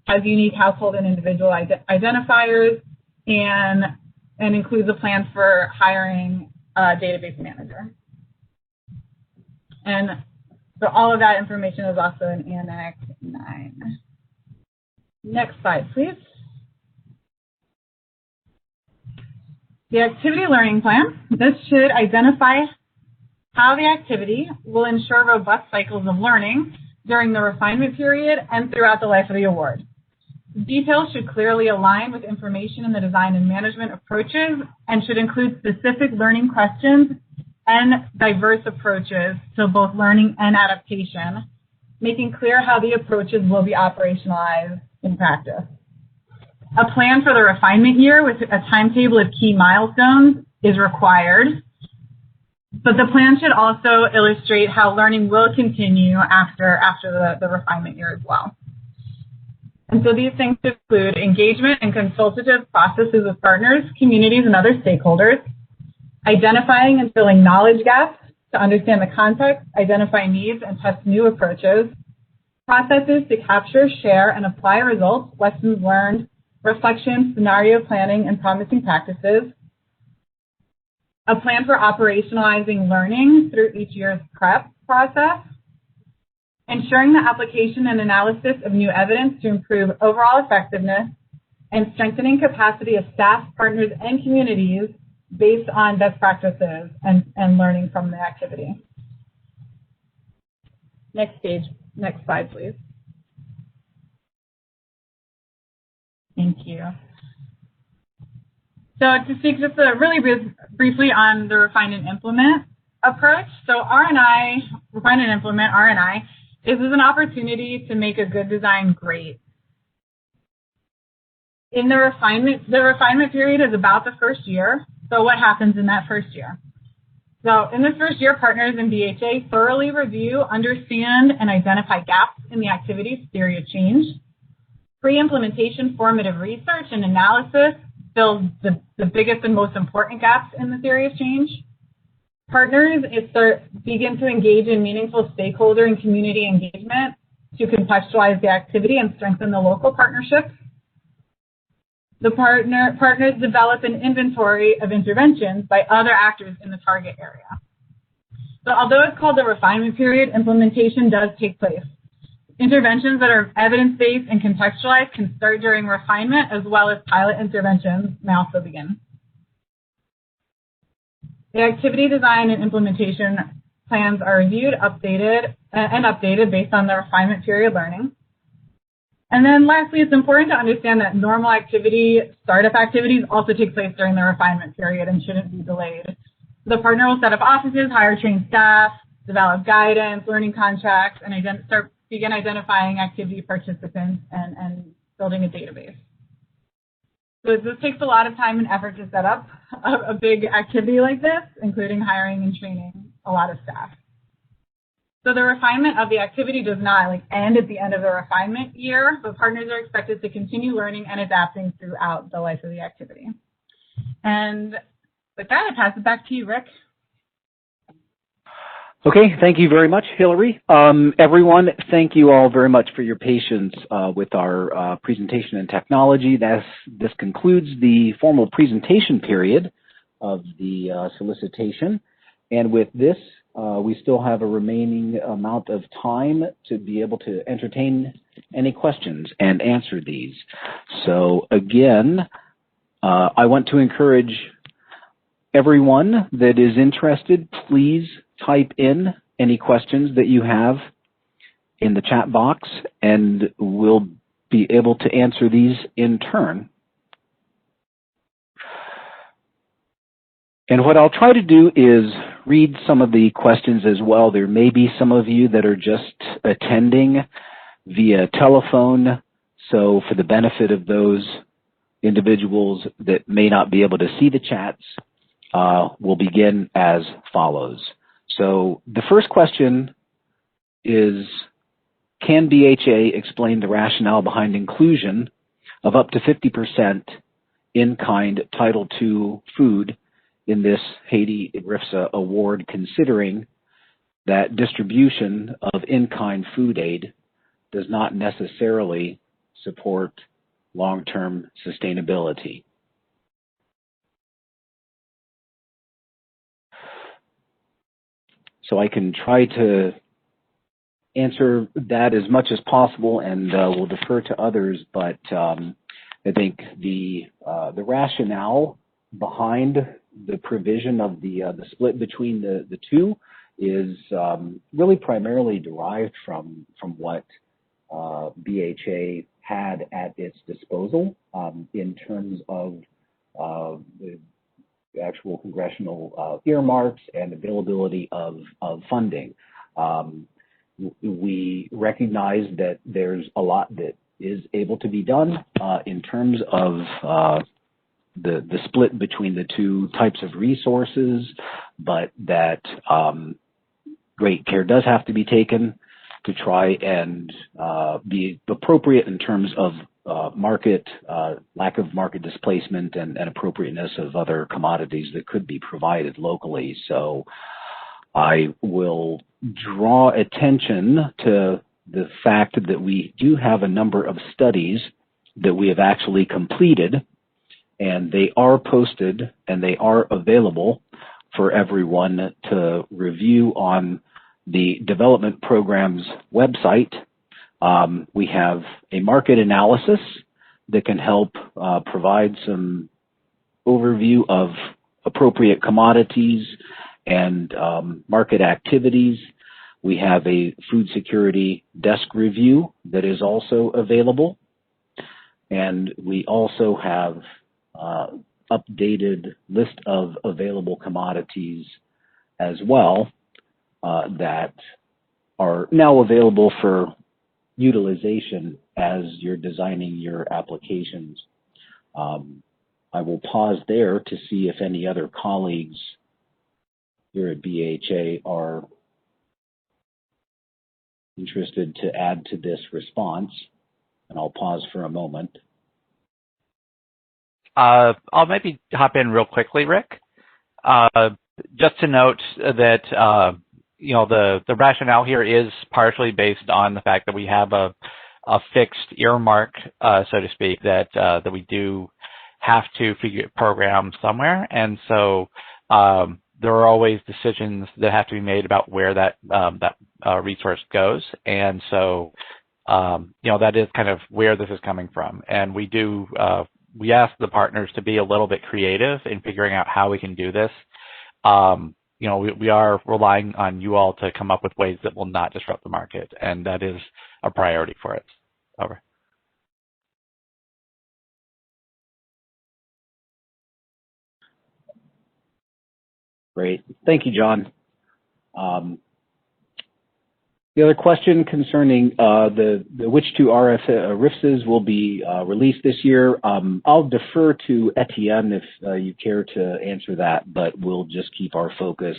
[SPEAKER 10] has unique household and individual identifiers, and includes a plan for hiring a database manager. And so all of that information is also in Annex 9. Next slide, please. The activity learning plan. This should identify how the activity will ensure robust cycles of learning during the refinement period and throughout the life of the award. Details should clearly align with information in the design and management approaches and should include specific learning questions and diverse approaches to both learning and adaptation, making clear how the approaches will be operationalized in practice. A plan for the refinement year with a timetable of key milestones is required, but the plan should also illustrate how learning will continue after the refinement year as well. And so these things include engagement and consultative processes with partners, communities, and other stakeholders, identifying and filling knowledge gaps to understand the context, identify needs, and test new approaches, processes to capture, share, and apply results, lessons learned, reflection, scenario planning, and promising practices, a plan for operationalizing learning through each year's prep process, ensuring the application and analysis of new evidence to improve overall effectiveness, and strengthening capacity of staff, partners, and communities based on best practices and learning from the activity. Next slide, please. Thank you. So to speak just really briefly on the refine and implement approach. So R&I, refine and implement, R&I, is an opportunity to make a good design great. In the refinement period is about the first year. So what happens in that first year? So in this first year, partners in BHA thoroughly review, understand, and identify gaps in the activity's theory of change. Pre-implementation formative research and analysis fills the biggest and most important gaps in the theory of change. Partners begin to engage in meaningful stakeholder and community engagement to contextualize the activity and strengthen the local partnerships. The partners develop an inventory of interventions by other actors in the target area. So although it's called the refinement period, implementation does take place. Interventions that are evidence-based and contextualized can start during refinement, as well as pilot interventions may also begin. The activity design and implementation plans are reviewed, updated based on the refinement period learning. And then lastly, it's important to understand that normal startup activities also take place during the refinement period and shouldn't be delayed. The partner will set up offices, hire trained staff, develop guidance, learning contracts, and begin identifying activity participants and building a database. So this takes a lot of time and effort to set up a big activity like this, including hiring and training a lot of staff. So the refinement of the activity does not end at the end of the refinement year, but partners are expected to continue learning and adapting throughout the life of the activity. And with that, I pass it back to you, Rick.
[SPEAKER 2] Okay, thank you very much, Hillary. Everyone, thank you all very much for your patience with our presentation and technology. This concludes the formal presentation period of the solicitation. And with this, we still have a remaining amount of time to be able to entertain any questions and answer these. So again, I want to encourage Everyone that is interested, please type in any questions that you have in the chat box, and we'll be able to answer these in turn. And what I'll try to do is read some of the questions as well. There may be some of you that are just attending via telephone, so for the benefit of those individuals that may not be able to see the chats, we'll begin as follows. So the first question is, can BHA explain the rationale behind inclusion of up to 50% in-kind Title II food in this Haiti RFSA award, considering that distribution of in-kind food aid does not necessarily support long-term sustainability? So I can try to answer that as much as possible, and we'll defer to others, but I think the rationale behind the provision of the split between the two is really primarily derived from what BHA had at its disposal in terms of the actual congressional earmarks and availability of funding. We recognize that there's a lot that is able to be done in terms of the split between the two types of resources, but that great care does have to be taken to try and be appropriate in terms of lack of market displacement and appropriateness of other commodities that could be provided locally. So I will draw attention to the fact that we do have a number of studies that we have actually completed, and they are posted and they are available for everyone to review on the development program's website. We have a market analysis that can help provide some overview of appropriate commodities and market activities. We have a food security desk review that is also available. And we also have updated list of available commodities as well that are now available for utilization as you're designing your applications. I will pause there to see if any other colleagues here at BHA are interested to add to this response, and I'll pause for a moment.
[SPEAKER 7] I'll maybe hop in real quickly, Rick. Just to note that the rationale here is partially based on the fact that we have a fixed earmark, so to speak, that we do have to program somewhere, and so there are always decisions that have to be made about where that resource goes, and so that is kind of where this is coming from, and we ask the partners to be a little bit creative in figuring out how we can do this. We are relying on you all to come up with ways that will not disrupt the market, and that is a priority for us. Over.
[SPEAKER 2] Great. Thank you, John. The other question concerning which two RFSAs will be released this year, I'll defer to Etienne if you care to answer that, but we'll just keep our focus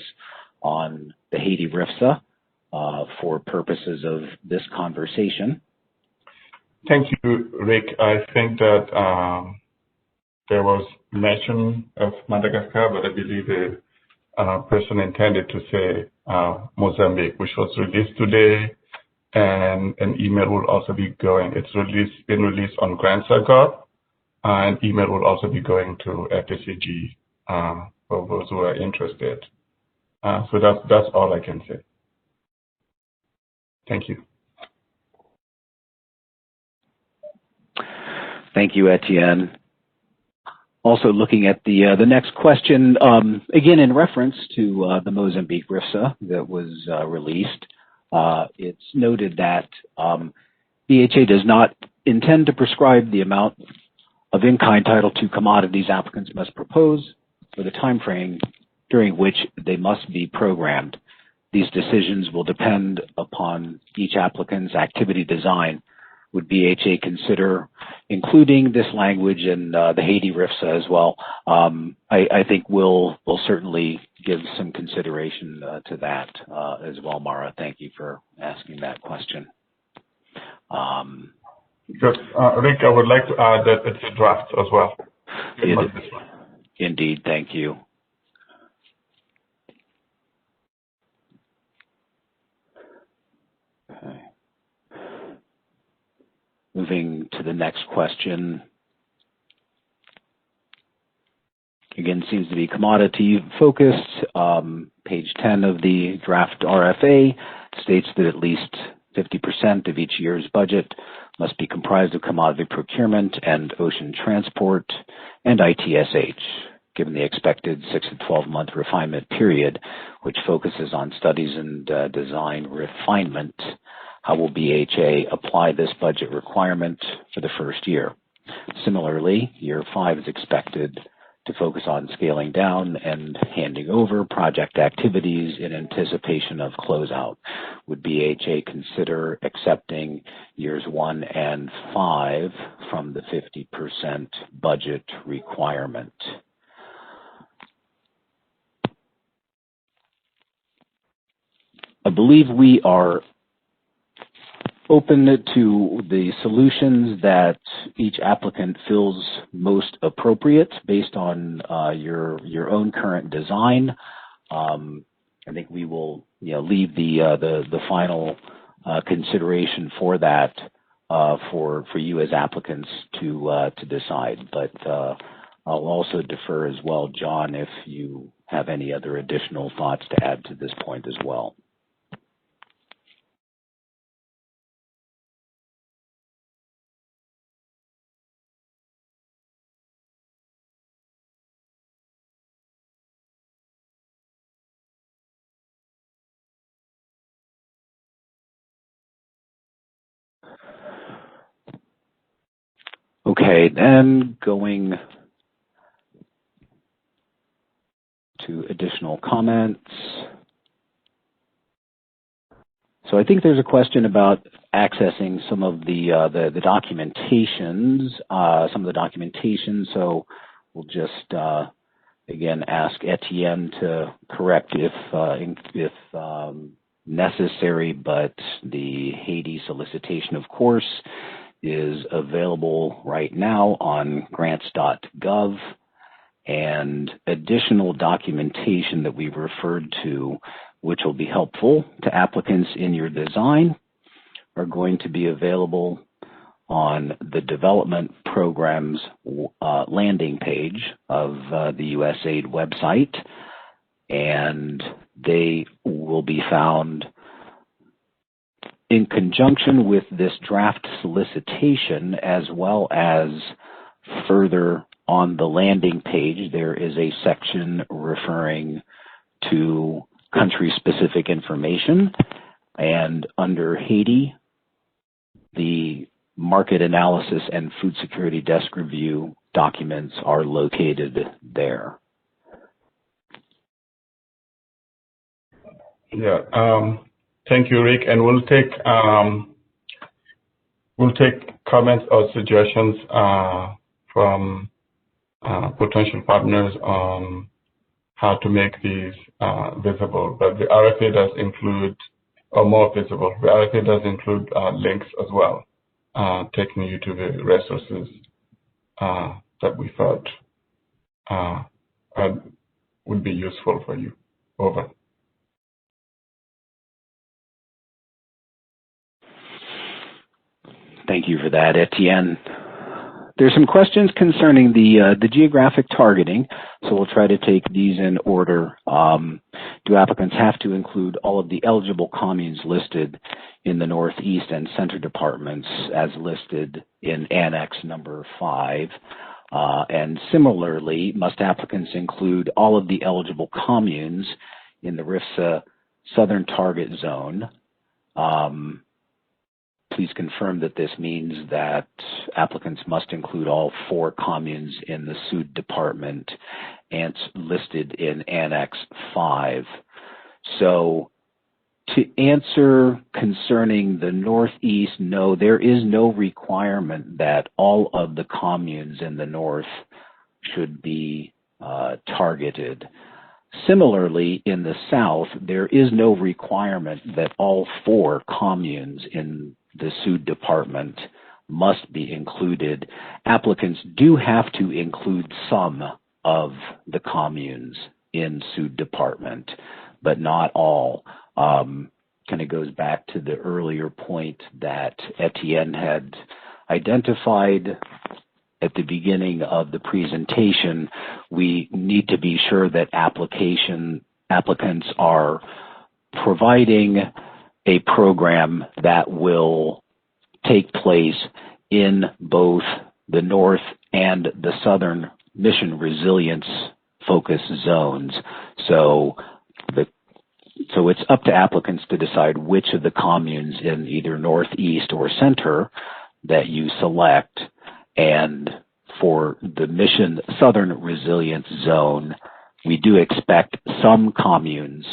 [SPEAKER 2] on the Haiti RFSA for purposes of this conversation.
[SPEAKER 3] Thank you, Rick. I think that there was mention of Madagascar, but I believe the person intended to say Mozambique, which was released today, and an email will also be going. It's been released on Grants.gov, and email will also be going to FSAG for those who are interested. So that's all I can say. Thank you.
[SPEAKER 2] Thank you, Etienne. Also looking at the next question, again in reference to the Mozambique RFSA that was released, it's noted that BHA does not intend to prescribe the amount of in-kind Title II commodities applicants must propose for the time frame during which they must be programmed. These decisions will depend upon each applicant's activity design. Would BHA consider including this language in the Haiti RFSA as well? I think we'll certainly give some consideration to that as well, Mara. Thank you for asking that question.
[SPEAKER 3] Rick, I would like to add that it's a draft as well.
[SPEAKER 2] Indeed, thank you. Okay. Moving to the next question. Again, seems to be commodity focused. Page 10 of the draft RFA states that at least 50% of each year's budget must be comprised of commodity procurement and ocean transport and ITSH, given the expected 6 to 12-month refinement period, which focuses on studies and design refinement. How will BHA apply this budget requirement for the first year? Similarly, year 5 is expected to focus on scaling down and handing over project activities in anticipation of closeout. Would BHA consider accepting years 1 and 5 from the 50% budget requirement? I believe we are open to the solutions that each applicant feels most appropriate based on your own current design. I think we will leave the final consideration for that for you as applicants to decide. But I'll also defer as well, John, if you have any other additional thoughts to add to this point as well. Okay, then going to additional comments. So I think there's a question about accessing some of the documentations, So we'll just again ask Etienne to correct if necessary, but the Haiti solicitation, of course, is available right now on grants.gov, and additional documentation that we've referred to, which will be helpful to applicants in your design, are going to be available on the development program's landing page of the USAID website, and they will be found in conjunction with this draft solicitation, as well as further on the landing page. There is a section referring to country-specific information, and under Haiti, the market analysis and food security desk review documents are located there.
[SPEAKER 3] Yeah. Thank you, Rick. And we'll take comments or suggestions from potential partners on how to make these visible. But the RFA does include, or more visible, the RFA does include links as well, taking you to the resources that we thought would be useful for you. Over.
[SPEAKER 2] Thank you for that, Etienne. There's some questions concerning the geographic targeting, so we'll try to take these in order. Do applicants have to include all of the eligible communes listed in the Northeast and Center departments as listed in Annex number 5? And similarly, must applicants include all of the eligible communes in the RFSA Southern Target Zone? Please confirm that this means that applicants must include all 4 communes in the SUD department and listed in Annex 5. So to answer concerning the Northeast, no, there is no requirement that all of the communes in the North should be targeted. Similarly, in the South, there is no requirement that all 4 communes in the SUD department must be included. Applicants do have to include some of the communes in SUD department, but not all. Kind of goes back to the earlier point that Etienne had identified at the beginning of the presentation. We need to be sure that applicants are providing a program that will take place in both the North and the Southern mission resilience focus zones. So it's up to applicants to decide which of the communes in either Northeast or Center that you select. And for the mission Southern Resilience Zone, we do expect some communes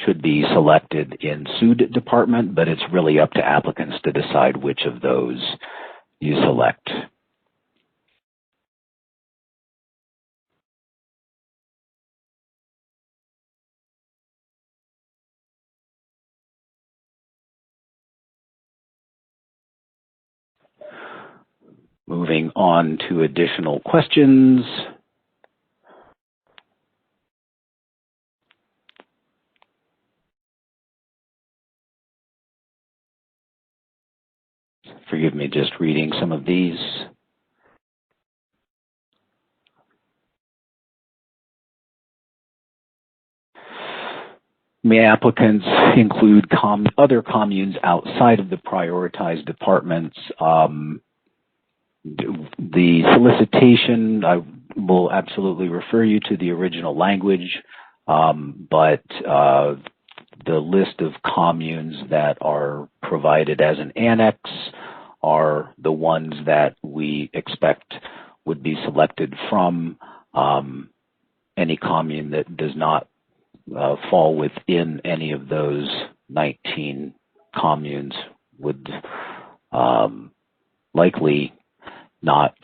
[SPEAKER 2] should be selected in SUD department, but it's really up to applicants to decide which of those you select. Moving on to additional questions. Forgive me just reading some of these. May applicants include other communes outside of the prioritized departments? The solicitation, I will absolutely refer you to the original language, but the list of communes that are provided as an annex are the ones that we expect would be selected from. Any commune that does not fall within any of those 19 communes would likely not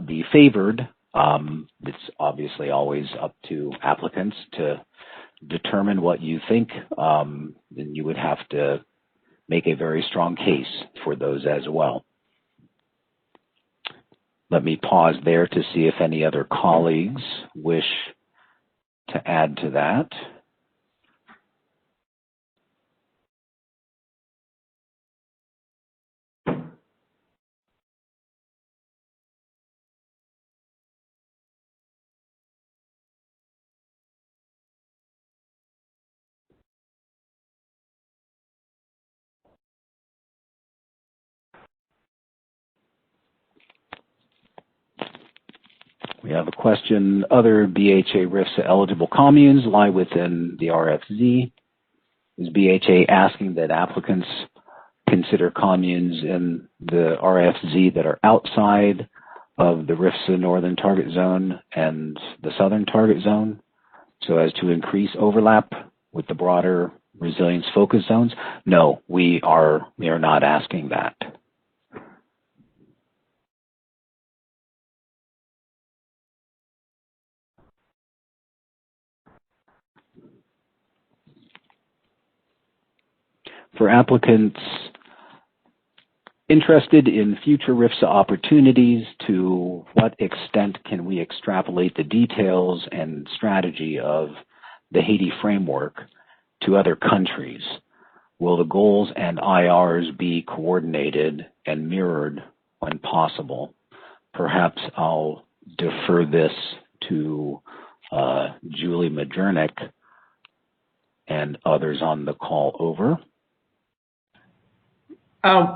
[SPEAKER 2] be favored. It's obviously always up to applicants to determine what you think. Then you would have to make a very strong case for those as well. Let me pause there to see if any other colleagues wish to add to that. We have a question. Other BHA RFSA eligible communes lie within the RFZ. Is BHA asking that applicants consider communes in the RFZ that are outside of the RFSA Northern Target Zone and the Southern Target Zone so as to increase overlap with the broader resilience focus zones? No, we are not asking that. For applicants interested in future RFSA opportunities, to what extent can we extrapolate the details and strategy of the Haiti framework to other countries? Will the goals and IRs be coordinated and mirrored when possible? Perhaps I'll defer this to Julie Majernik and others on the call over.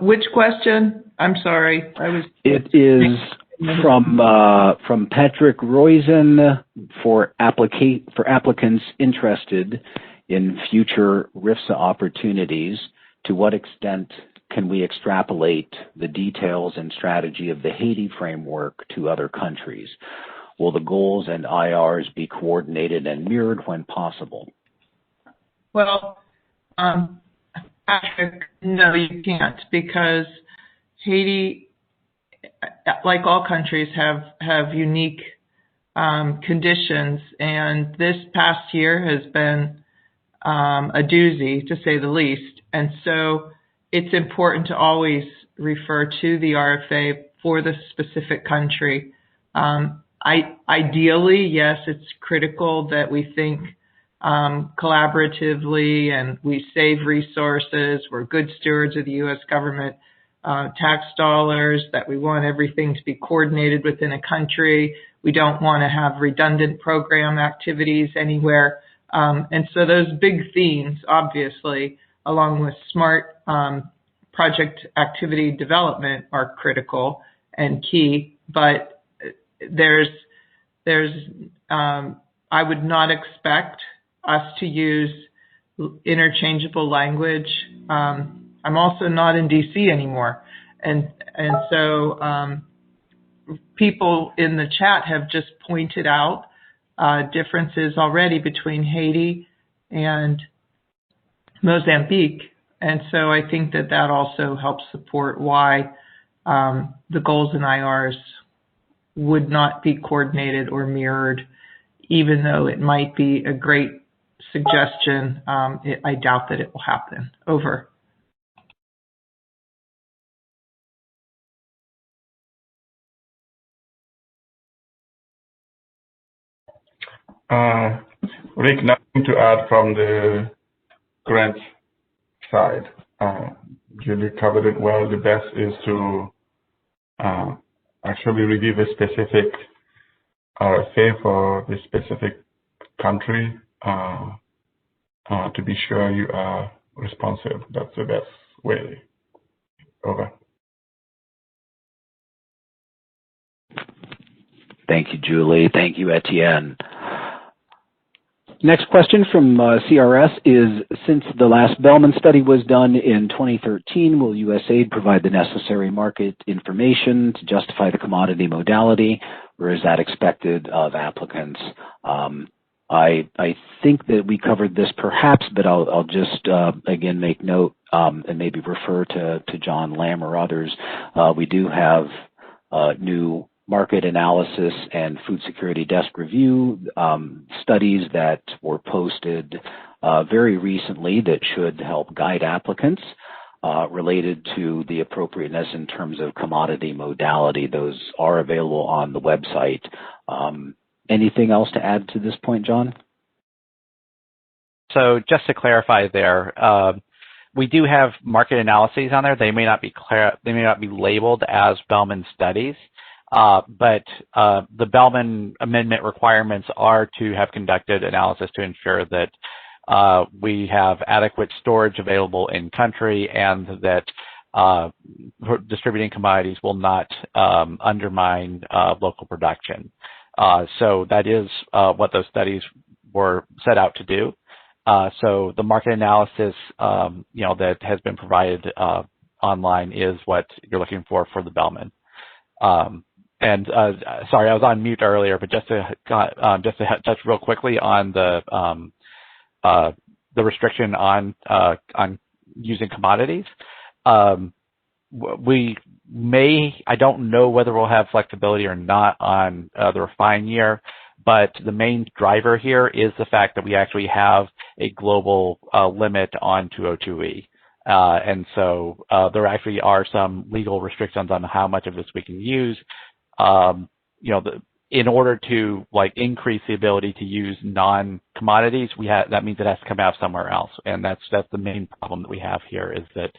[SPEAKER 4] Which question? I'm sorry.
[SPEAKER 2] It is From Patrick Roizen for applicants interested in future RFSA opportunities, to what extent can we extrapolate the details and strategy of the Haiti framework to other countries? Will the goals and IRs be coordinated and mirrored when possible?
[SPEAKER 4] Well, Patrick, no, you can't, because Haiti, like all countries, have unique conditions, and this past year has been a doozy, to say the least. And so it's important to always refer to the RFA for the specific country. Ideally, yes, it's critical that we think collaboratively and we save resources. We're good stewards of the U.S. government tax dollars, that we want everything to be coordinated within a country. We don't want to have redundant program activities anywhere. And so those big themes, obviously, along with smart project activity development, are critical and key. But I would not expect us to use interchangeable language. I'm also not in DC anymore. And so people in the chat have just pointed out differences already between Haiti and Mozambique. And so I think that also helps support why the goals and IRs would not be coordinated or mirrored, even though it might be a great suggestion. I doubt that it will happen. Over.
[SPEAKER 3] Rick, nothing to add from the grant side. Julie covered it well. The best is to actually review the specific RFA for the specific country to be sure you are responsive. That's the best way. Over.
[SPEAKER 2] Thank you, Julie. Thank you, Etienne. Next question from CRS is, since the last Bellman study was done in 2013, will USAID provide the necessary market information to justify the commodity modality, or is that expected of applicants? I think that we covered this perhaps, but I'll just again make note and maybe refer to John Lamb or others. We do have new market analysis and food security desk review studies that were posted very recently that should help guide applicants related to the appropriateness in terms of commodity modality. Those are available on the website. Anything else to add to this point, John?
[SPEAKER 7] So just to clarify there, we do have market analyses on there. They may not be labeled as Bellman studies. But the Bellman Amendment requirements are to have conducted analysis to ensure that we have adequate storage available in country and that distributing commodities will not undermine local production. So that is what those studies were set out to do. So the market analysis, that has been provided online is what you're looking for the Bellman. And sorry, I was on mute earlier, but just to touch real quickly on the restriction on using commodities. I don't know whether we'll have flexibility or not on the refine year, but the main driver here is the fact that we actually have a global limit on 202E. And so there actually are some legal restrictions on how much of this we can use. In order to increase the ability to use non-commodities, that means it has to come out somewhere else, and that's the main problem that we have here is that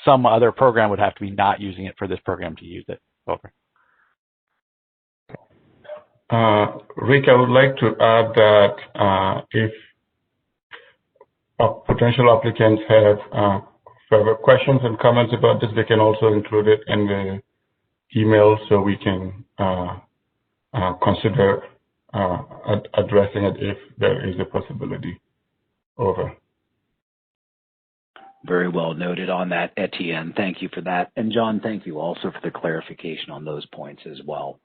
[SPEAKER 7] some other program would have to be not using it for this program to use it. Over.
[SPEAKER 3] Rick, I would like to add that if potential applicants have further questions and comments about this, they can also include it in the email so we can consider addressing it if there is a possibility. Over.
[SPEAKER 2] Very well noted on that, Etienne. Thank you for that. And John, thank you also for the clarification on those points as well.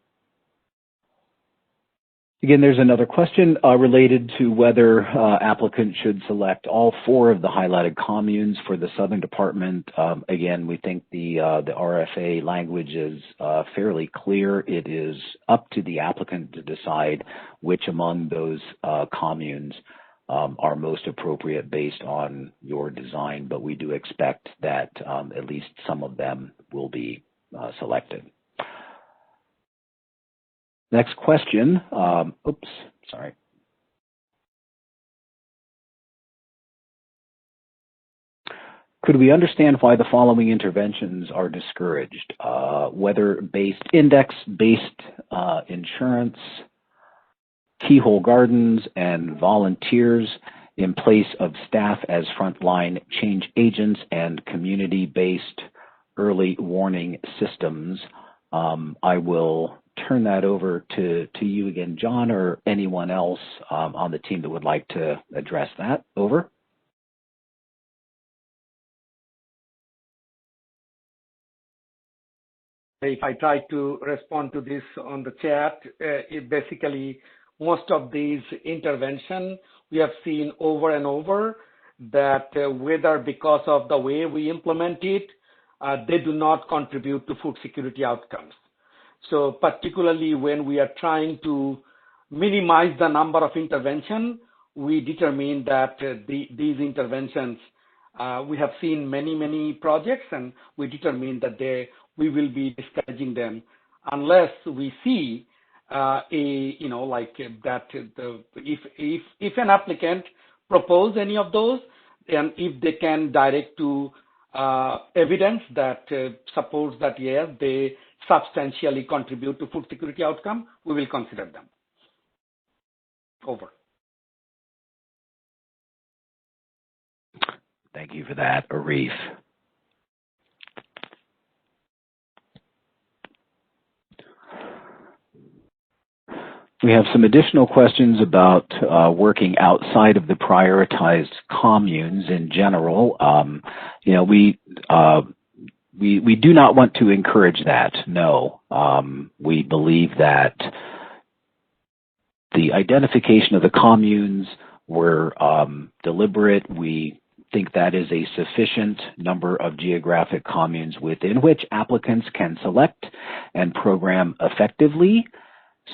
[SPEAKER 2] Again, there's another question related to whether applicants should select all 4 of the highlighted communes for the Southern Department. Again, we think the RFA language is fairly clear. It is up to the applicant to decide which among those communes are most appropriate based on your design, but we do expect that at least some of them will be selected. Next question. Oops, sorry. Could we understand why the following interventions are discouraged? Weather-based index-based insurance, keyhole gardens, and volunteers in place of staff as frontline change agents and community-based early warning systems. I will turn that over to you again, John, or anyone else on the team that would like to address that. Over.
[SPEAKER 11] If I try to respond to this on the chat, it basically, most of these interventions we have seen over and over that whether because of the way we implement it, they do not contribute to food security outcomes. So particularly when we are trying to minimize the number of interventions, we determine that these interventions, we have seen many projects, and we determine that we will be discouraging them unless we see if an applicant propose any of those, and if they can direct to evidence that supports that yes, they substantially contribute to food security outcome, we will consider them. Over.
[SPEAKER 2] Thank you for that, Arif. We have some additional questions about working outside of the prioritized communes in general. We do not want to encourage that. No, we believe that the identification of the communes were deliberate. We think that is a sufficient number of geographic communes within which applicants can select and program effectively.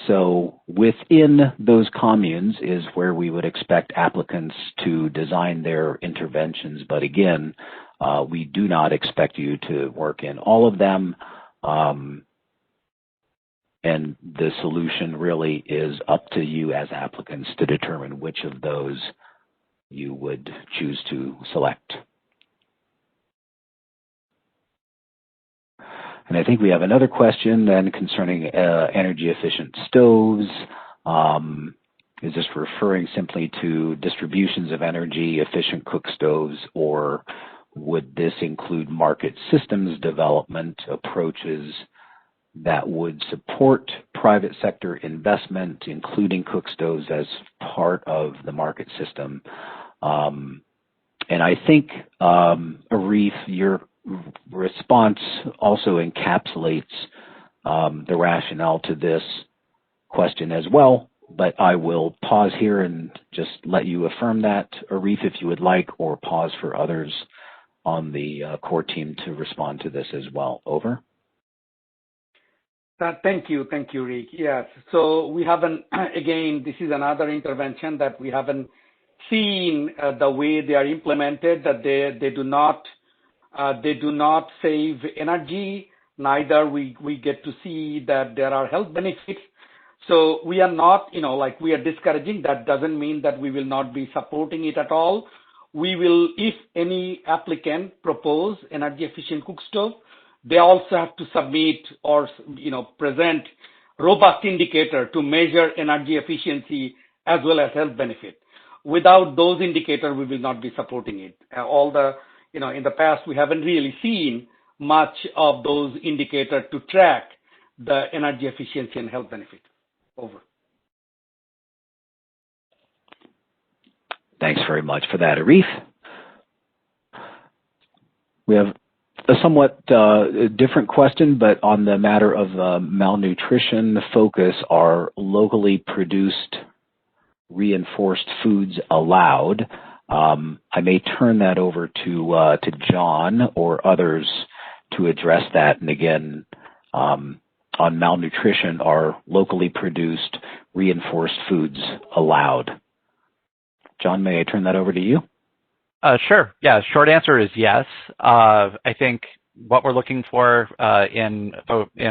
[SPEAKER 2] So within those communes is where we would expect applicants to design their interventions. But again, we do not expect you to work in all of them. And the solution really is up to you as applicants to determine which of those you would choose to select. And I think we have another question then concerning energy efficient stoves. Is this referring simply to distributions of energy efficient cook stoves, or would this include market systems development approaches that would support private sector investment, including cook stoves as part of the market system? And I think, Arif, your response also encapsulates the rationale to this question as well, but I will pause here and just let you affirm that, Arif, if you would like, or pause for others on the core team to respond to this as well. Over.
[SPEAKER 11] Thank you, Rick. Yes, so we haven't, again, this is another intervention that we haven't seen the way they are implemented, that they do not save energy, neither we get to see that there are health benefits. So we are not, we are discouraging. That doesn't mean that we will not be supporting it at all. We will, if any applicant propose energy efficient cook stove, they also have to submit or, present robust indicator to measure energy efficiency as well as health benefit. Without those indicators, we will not be supporting it. In the past, we haven't really seen much of those indicators to track the energy efficiency and health benefit. Over.
[SPEAKER 2] Thanks very much for that, Arif. We have a somewhat different question, but on the matter of malnutrition focus, are locally produced reinforced foods allowed? I may turn that over to John or others to address that. And again, on malnutrition, are locally produced reinforced foods allowed? John, may I turn that over to you?
[SPEAKER 7] Sure. Yeah, short answer is yes. I think what we're looking for in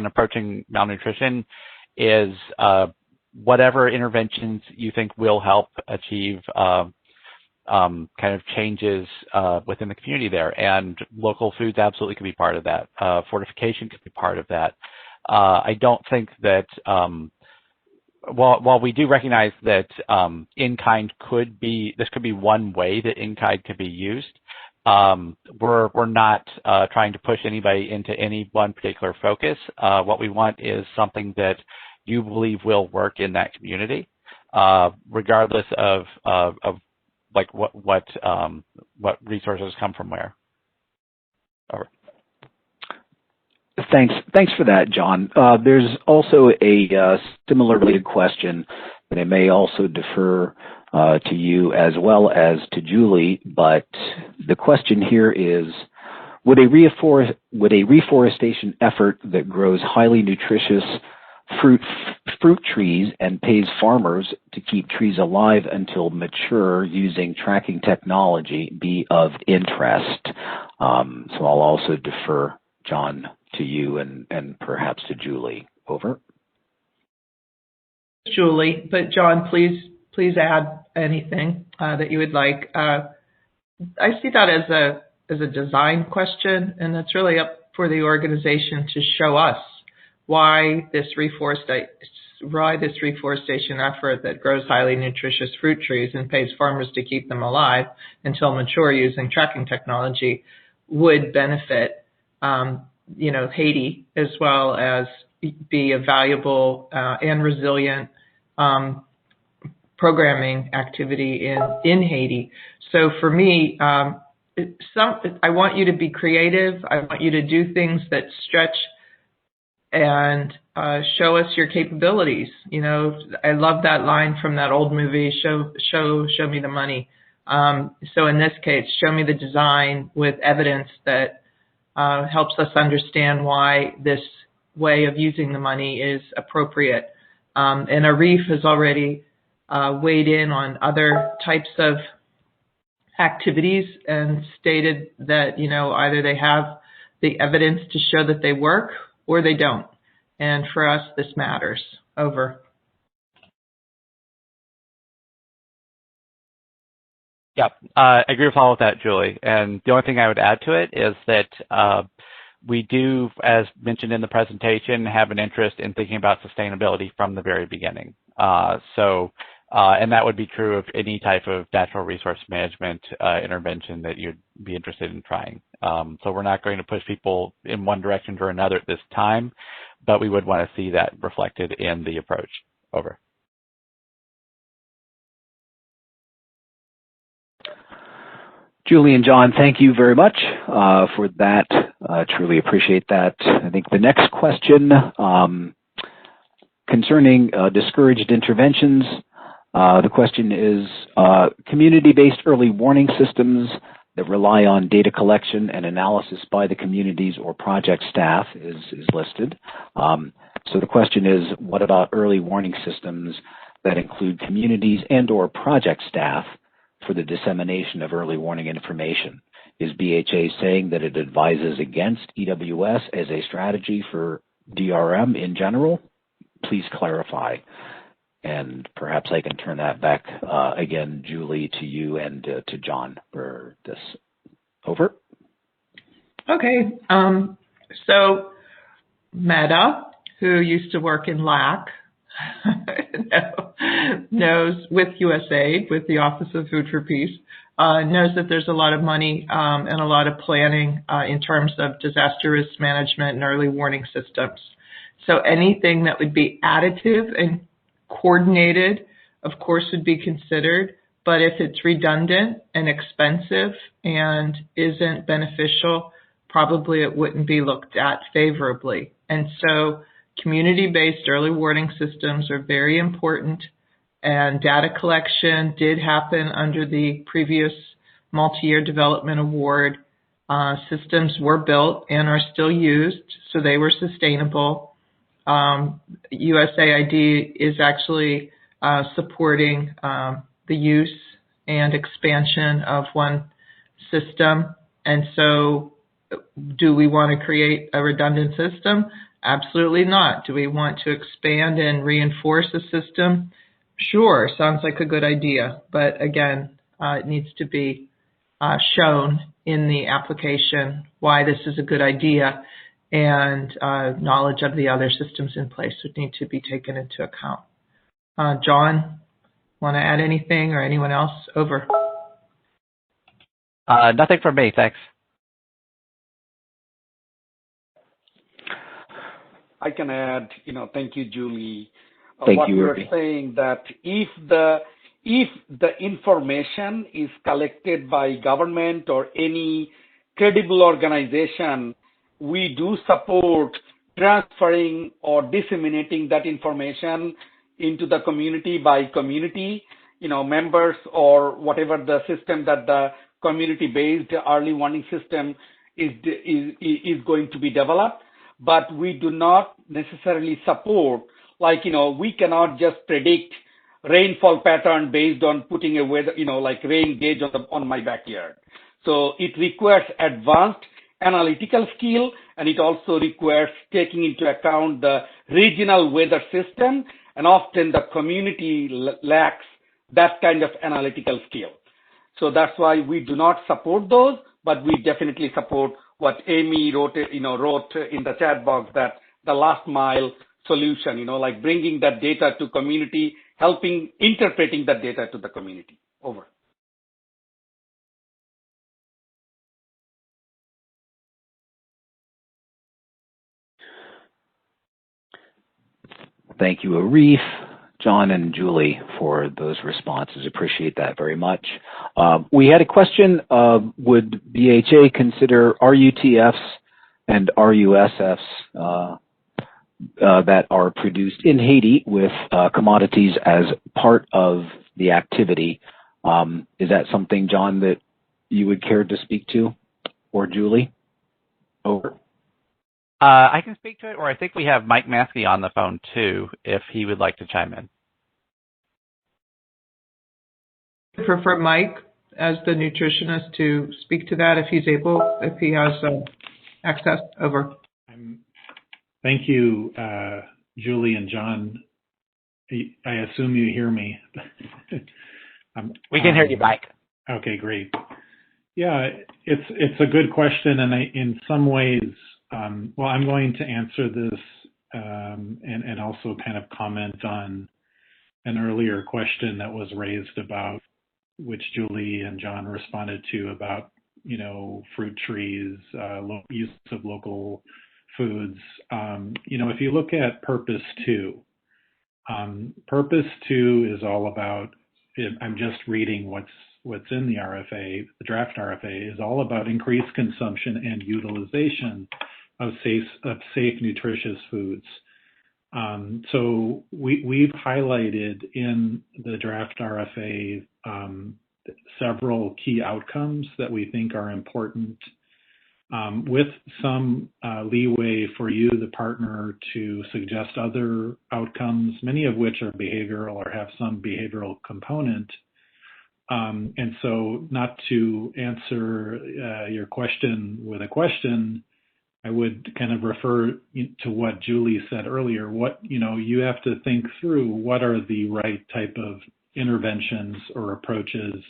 [SPEAKER 7] approaching malnutrition is whatever interventions you think will help achieve kind of changes within the community there. And local foods absolutely could be part of that. Fortification could be part of that. I don't think that while we do recognize that in-kind could be, this could be one way that in-kind could be used, we're not trying to push anybody into any one particular focus. What we want is something that you believe will work in that community, regardless of like what resources come from where. Over.
[SPEAKER 2] Thanks for that, John. There's also a similar related question that I may also defer to you as well as to Julie, but the question here is, would a reforestation effort that grows highly nutritious fruit trees and pays farmers to keep trees alive until mature using tracking technology be of interest? So I'll also defer, John, to you and perhaps to Julie. Over.
[SPEAKER 4] Julie, but John, please add anything that you would like. I see that as a design question, and it's really up for the organization to show us why this reforestation effort that grows highly nutritious fruit trees and pays farmers to keep them alive until mature using tracking technology would benefit Haiti, as well as be a valuable and resilient programming activity in Haiti. So for me, I want you to be creative. I want you to do things that stretch and show us your capabilities. I love that line from that old movie, show me the money. So in this case, show me the design with evidence that helps us understand why this way of using the money is appropriate. And Arif has already weighed in on other types of activities and stated that, either they have the evidence to show that they work or they don't. And for us, this matters. Over.
[SPEAKER 7] Yeah, I agree with all of that, Julie. And the only thing I would add to it is that we do, as mentioned in the presentation, have an interest in thinking about sustainability from the very beginning. And that would be true of any type of natural resource management intervention that you'd be interested in trying. So we're not going to push people in one direction or another at this time, but we would want to see that reflected in the approach. Over.
[SPEAKER 2] Julie and John, thank you very much for that. Truly appreciate that. I think the next question concerning discouraged interventions, the question is community-based early warning systems that rely on data collection and analysis by the communities or project staff is listed. So the question is, what about early warning systems that include communities and or project staff for the dissemination of early warning information? Is BHA saying that it advises against EWS as a strategy for DRM in general? Please clarify. And perhaps I can turn that back again, Julie, to you and to John for this. Over.
[SPEAKER 4] Okay. So Meta, who used to work in LAC, knows with USAID, with the Office of Food for Peace, knows that there's a lot of money and a lot of planning in terms of disaster risk management and early warning systems. So anything that would be additive and coordinated, of course, would be considered. But if it's redundant and expensive and isn't beneficial, probably it wouldn't be looked at favorably. And so community-based early warning systems are very important, and data collection did happen under the previous multi-year development award. Systems were built and are still used, so they were sustainable. USAID is actually supporting the use and expansion of one system. And so do we want to create a redundant system? Absolutely not. Do we want to expand and reinforce a system? Sure, sounds like a good idea. But again, it needs to be shown in the application why this is a good idea, and knowledge of the other systems in place would need to be taken into account. John, want to add anything, or anyone else? Over.
[SPEAKER 7] Nothing from me, thanks.
[SPEAKER 11] I can add, thank you, Julie.
[SPEAKER 2] Thank you,
[SPEAKER 11] you're
[SPEAKER 2] Irby.
[SPEAKER 11] saying that if the information is collected by government or any credible organization, we do support transferring or disseminating that information into the community by community, members, or whatever the system that the community-based early warning system is going to be developed. But we do not necessarily support, we cannot just predict rainfall pattern based on putting a weather, rain gauge on my backyard. So it requires advanced analytical skill, and it also requires taking into account the regional weather system, and often the community lacks that kind of analytical skill. So that's why we do not support those, but we definitely support what Amy wrote in the chat box, that the last mile solution, bringing that data to community, helping interpreting that data to the community. Over.
[SPEAKER 2] Thank you, Arif, John, and Julie, for those responses. Appreciate that very much. We had a question, would BHA consider RUTFs and RUSFs that are produced in Haiti with commodities as part of the activity? Is that something, John, that you would care to speak to, or Julie? Over.
[SPEAKER 7] I can speak to it, or I think we have Mike Maskey on the phone too, if he would like to chime in.
[SPEAKER 4] I prefer Mike as the nutritionist to speak to that if he's able, if he has access. Over.
[SPEAKER 12] Thank you, Julie and John. I assume you hear me.
[SPEAKER 7] We can hear you, Mike.
[SPEAKER 12] Okay, great. Yeah, it's a good question, and in some ways, well, I'm going to answer this and also kind of comment on an earlier question that was raised about, which Julie and John responded to, about fruit trees, use of local foods. If you look at Purpose 2, Purpose 2 is all about, I'm just reading what's in the RFA, the draft RFA, is all about increased consumption and utilization of safe, nutritious foods. So we've highlighted in the draft RFA several key outcomes that we think are important, with some leeway for you, the partner, to suggest other outcomes, many of which are behavioral or have some behavioral component. And so, not to answer your question with a question, I would kind of refer to what Julie said earlier. What, you have to think through what are the right type of interventions or approaches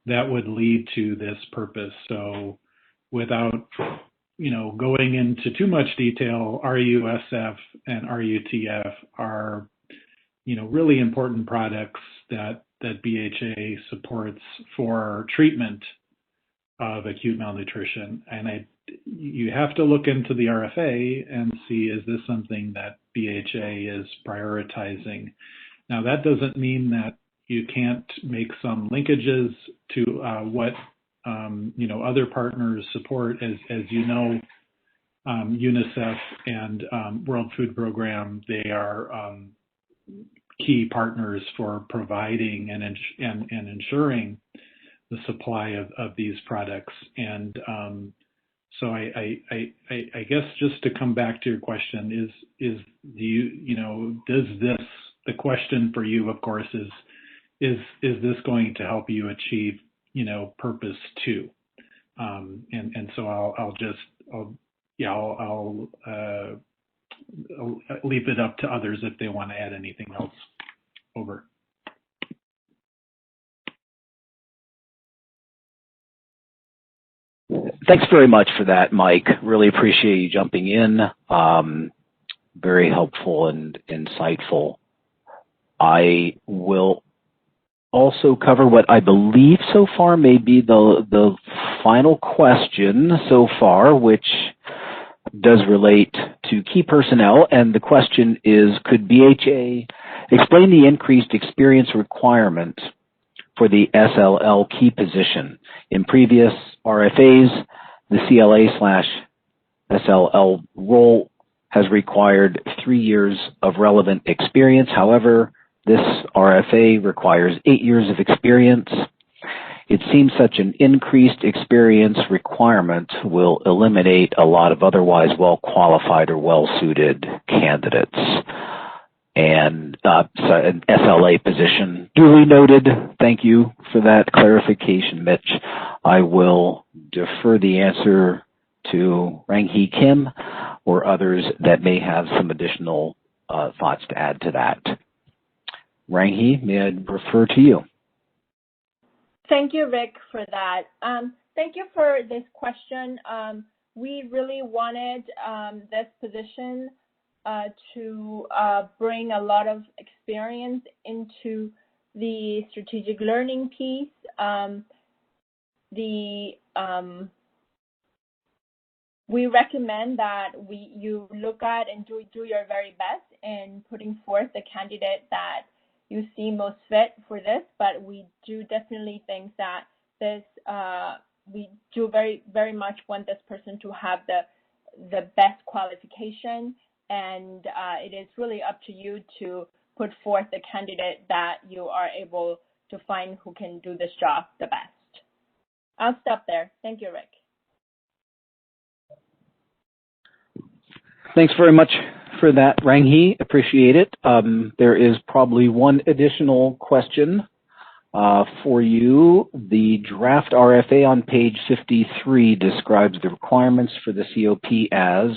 [SPEAKER 12] that would lead to this purpose. So without, going into too much detail, RUSF and RUTF are, really important products that BHA supports for treatment of acute malnutrition. And you have to look into the RFA and see, is this something that BHA is prioritizing. Now, that doesn't mean that you can't make some linkages to what other partners support. As you know, UNICEF and World Food Program, they are key partners for providing and ensuring the supply of these products. And so I guess just to come back to your question is the question for you, of course, is this going to help you achieve, purpose 2? And so I'll leave it up to others if they want to add anything else. Over.
[SPEAKER 2] Thanks very much for that, Mike. Really appreciate you jumping in. Very helpful and insightful. I will also cover what I believe so far may be the final question so far, which does relate to key personnel. And the question is, could BHA explain the increased experience requirement for the SLL key position? In previous RFAs, the CLA/SLL role has required 3 years of relevant experience. However, this RFA requires 8 years of experience. It seems such an increased experience requirement will eliminate a lot of otherwise well-qualified or well-suited candidates. And so an SLA position, duly noted. Thank you for that clarification, Mitch. I will defer the answer to Rang-Hee Kim or others that may have some additional thoughts to add to that. Rang-Hee, may I refer to you?
[SPEAKER 9] Thank you, Rick, for that. Thank you for this question. We really wanted this position to bring a lot of experience into the strategic learning piece. We recommend that you look at and do your very best in putting forth the candidate that you see most fit for this, but we do definitely think that this, we do very, very much want this person to have the best qualification, and it is really up to you to put forth the candidate that you are able to find who can do this job the best. I'll stop there. Thank you, Rick.
[SPEAKER 2] Thanks very much for that, Rang-Hee. Appreciate it. There is probably one additional question for you. The draft RFA on page 53 describes the requirements for the COP as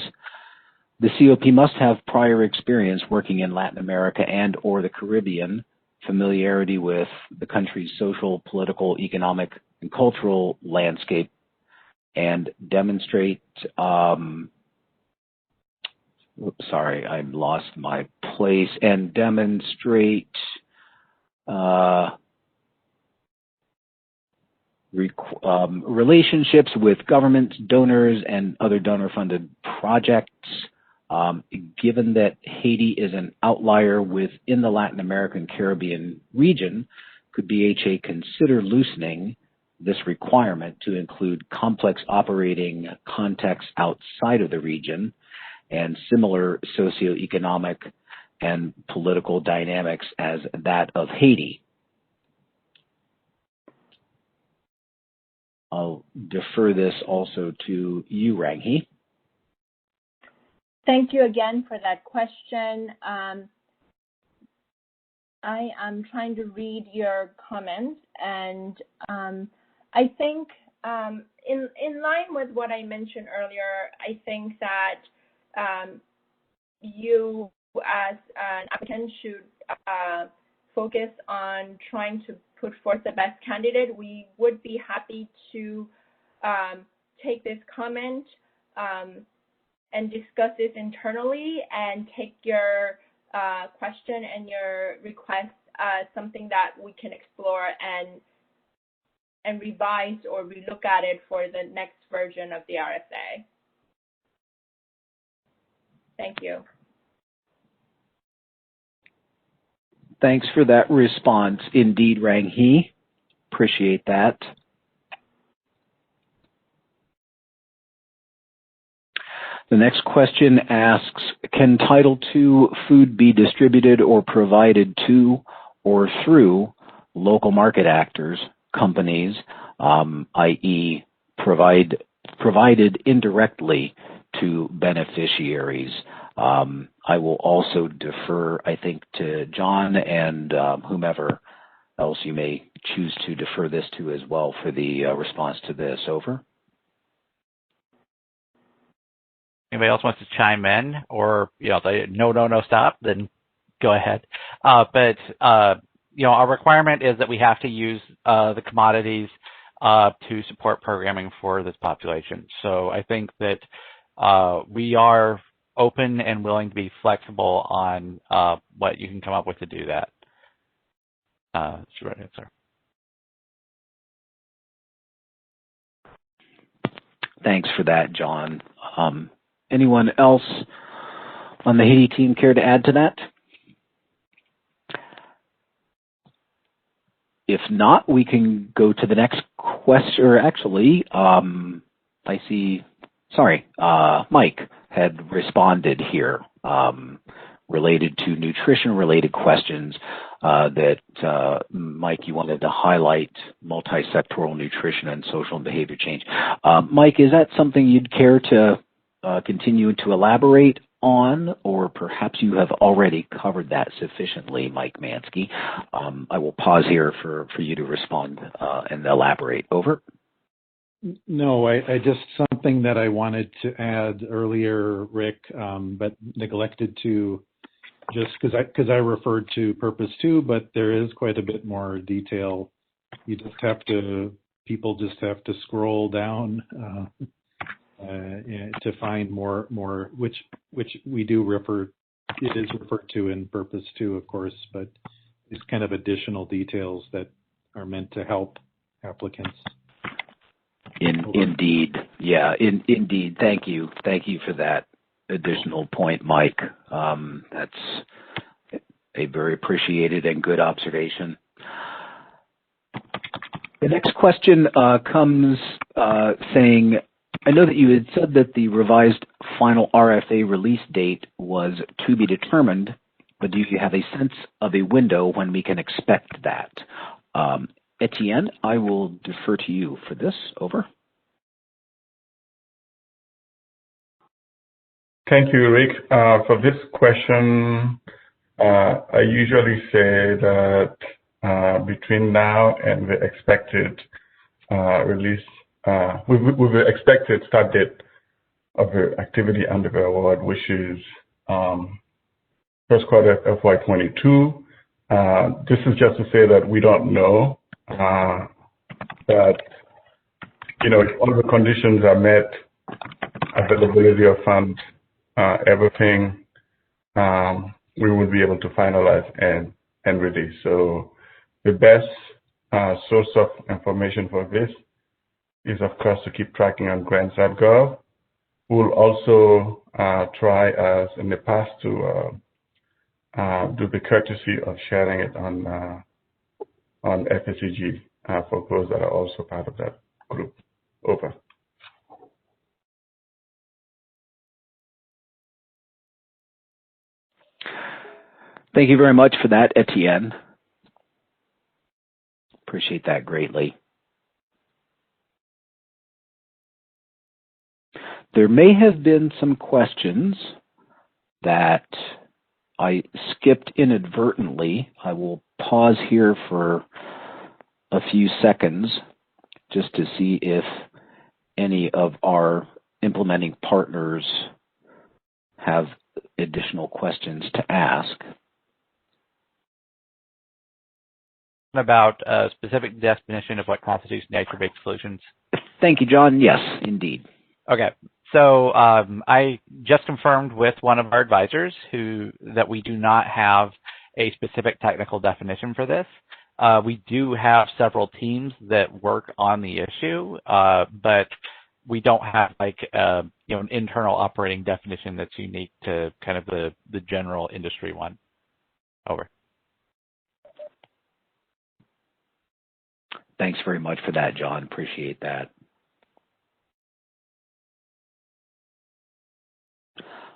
[SPEAKER 2] the COP must have prior experience working in Latin America and or the Caribbean, familiarity with the country's social, political, economic, and cultural landscape, and demonstrate sorry, I lost my place, and demonstrate relationships with governments, donors, and other donor-funded projects. Given that Haiti is an outlier within the Latin American Caribbean region, could BHA consider loosening this requirement to include complex operating contexts outside of the region and similar socioeconomic and political dynamics as that of Haiti? I'll defer this also to you, Rang-Hee.
[SPEAKER 9] Thank you again for that question. I am trying to read your comments, and I think in line with what I mentioned earlier, I think that you as an applicant should focus on trying to put forth the best candidate. We would be happy to take this comment and discuss this internally and take your question and your request as something that we can explore and revise or relook at it for the next version of the RFA. Thank you.
[SPEAKER 2] Thanks for that response. Indeed, Rang Hee. Appreciate that. The next question asks, can Title II food be distributed or provided to or through local market actors, companies, i.e. provided indirectly to beneficiaries? I will also defer, I think, to John and whomever else you may choose to defer this to as well for the response to this. Over.
[SPEAKER 7] Anybody else wants to chime in, or say no, stop? Then go ahead. But our requirement is that we have to use the commodities to support programming for this population. So I think that we are open and willing to be flexible on what you can come up with to do that. That's the right answer.
[SPEAKER 2] Thanks for that, John. Anyone else on the Haiti team care to add to that? If not, we can go to the next question. Or actually, I see, sorry, Mike had responded here related to nutrition-related questions that, Mike, you wanted to highlight multi-sectoral nutrition and social and behavior change. Mike, is that something you'd care to continue to elaborate on, or perhaps you have already covered that sufficiently, Mike Mansky? I will pause here for you to respond and elaborate. Over.
[SPEAKER 12] No, I just something that I wanted to add earlier, Rick, but neglected to, just because I referred to Purpose 2, but there is quite a bit more detail. You just have to, people just have to scroll down to find more, which we do refer, it is referred to in Purpose 2, of course, but it's kind of additional details that are meant to help applicants.
[SPEAKER 2] Indeed. Yeah, indeed. Thank you. Thank you for that additional point, Mike. That's a very appreciated and good observation. The next question comes saying, I know that you had said that the revised final RFA release date was to be determined, but do you have a sense of a window when we can expect that? Etienne, I will defer to you for this. Over.
[SPEAKER 3] Thank you, Rick. For this question, I usually say that between now and the expected release, with the expected start date of the activity under the award, which is first quarter of FY22. This is just to say that we don't know that, if all the conditions are met, availability of funds, everything, we will be able to finalize and release. So the best source of information for this is, of course, to keep tracking on grants.gov. We'll also try, as in the past, to do the courtesy of sharing it on FSAG for those that are also part of that group. Over.
[SPEAKER 2] Thank you very much for that, Etienne. Appreciate that greatly. There may have been some questions that I skipped inadvertently. I will pause here for a few seconds just to see if any of our implementing partners have additional questions to ask.
[SPEAKER 7] About a specific definition of what constitutes nature-based solutions.
[SPEAKER 2] Thank you, John. Yes, indeed.
[SPEAKER 7] Okay. So I just confirmed with one of our advisors that we do not have a specific technical definition for this. We do have several teams that work on the issue, but we don't have an internal operating definition that's unique to kind of the general industry one. Over.
[SPEAKER 2] Thanks very much for that, John. Appreciate that.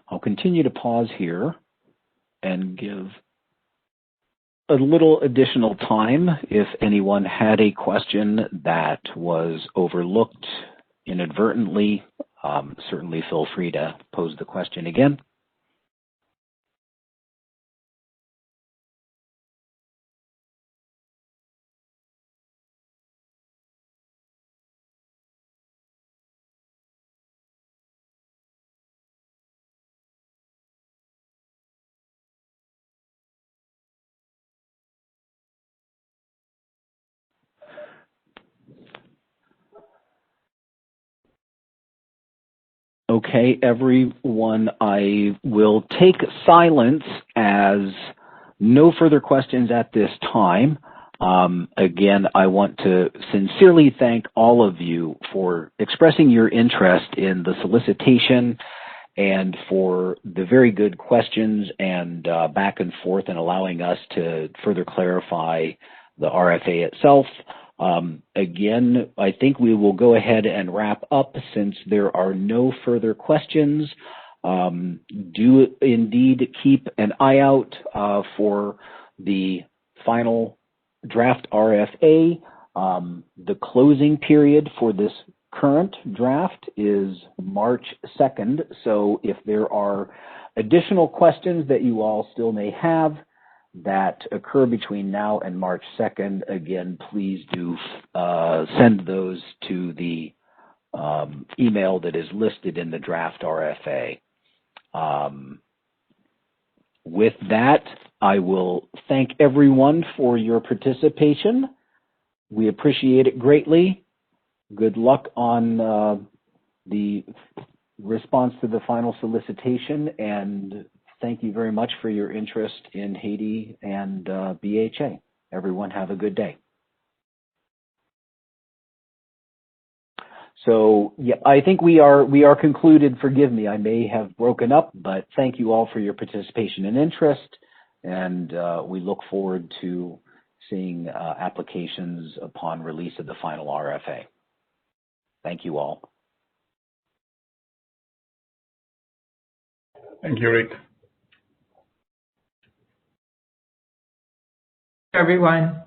[SPEAKER 2] I'll continue to pause here and give a little additional time if anyone had a question that was overlooked inadvertently. Certainly feel free to pose the question again. Okay, everyone, I will take silence as no further questions at this time. Again, I want to sincerely thank all of you for expressing your interest in the solicitation and for the very good questions and back and forth and allowing us to further clarify the RFA itself. Again, I think we will go ahead and wrap up since there are no further questions. Do indeed keep an eye out for the final draft RFA. The closing period for this current draft is March 2nd. So if there are additional questions that you all still may have that occur between now and March 2nd, again, please do send those to the email that is listed in the draft RFA. With that, I will thank everyone for your participation. We appreciate it greatly. Good luck on the response to the final solicitation, and thank you very much for your interest in Haiti and BHA. Everyone have a good day. So yeah, I think we are concluded. Forgive me, I may have broken up, but thank you all for your participation and interest, and we look forward to seeing applications upon release of the final RFA. Thank you all.
[SPEAKER 3] Thank you, Rick.
[SPEAKER 4] Everyone.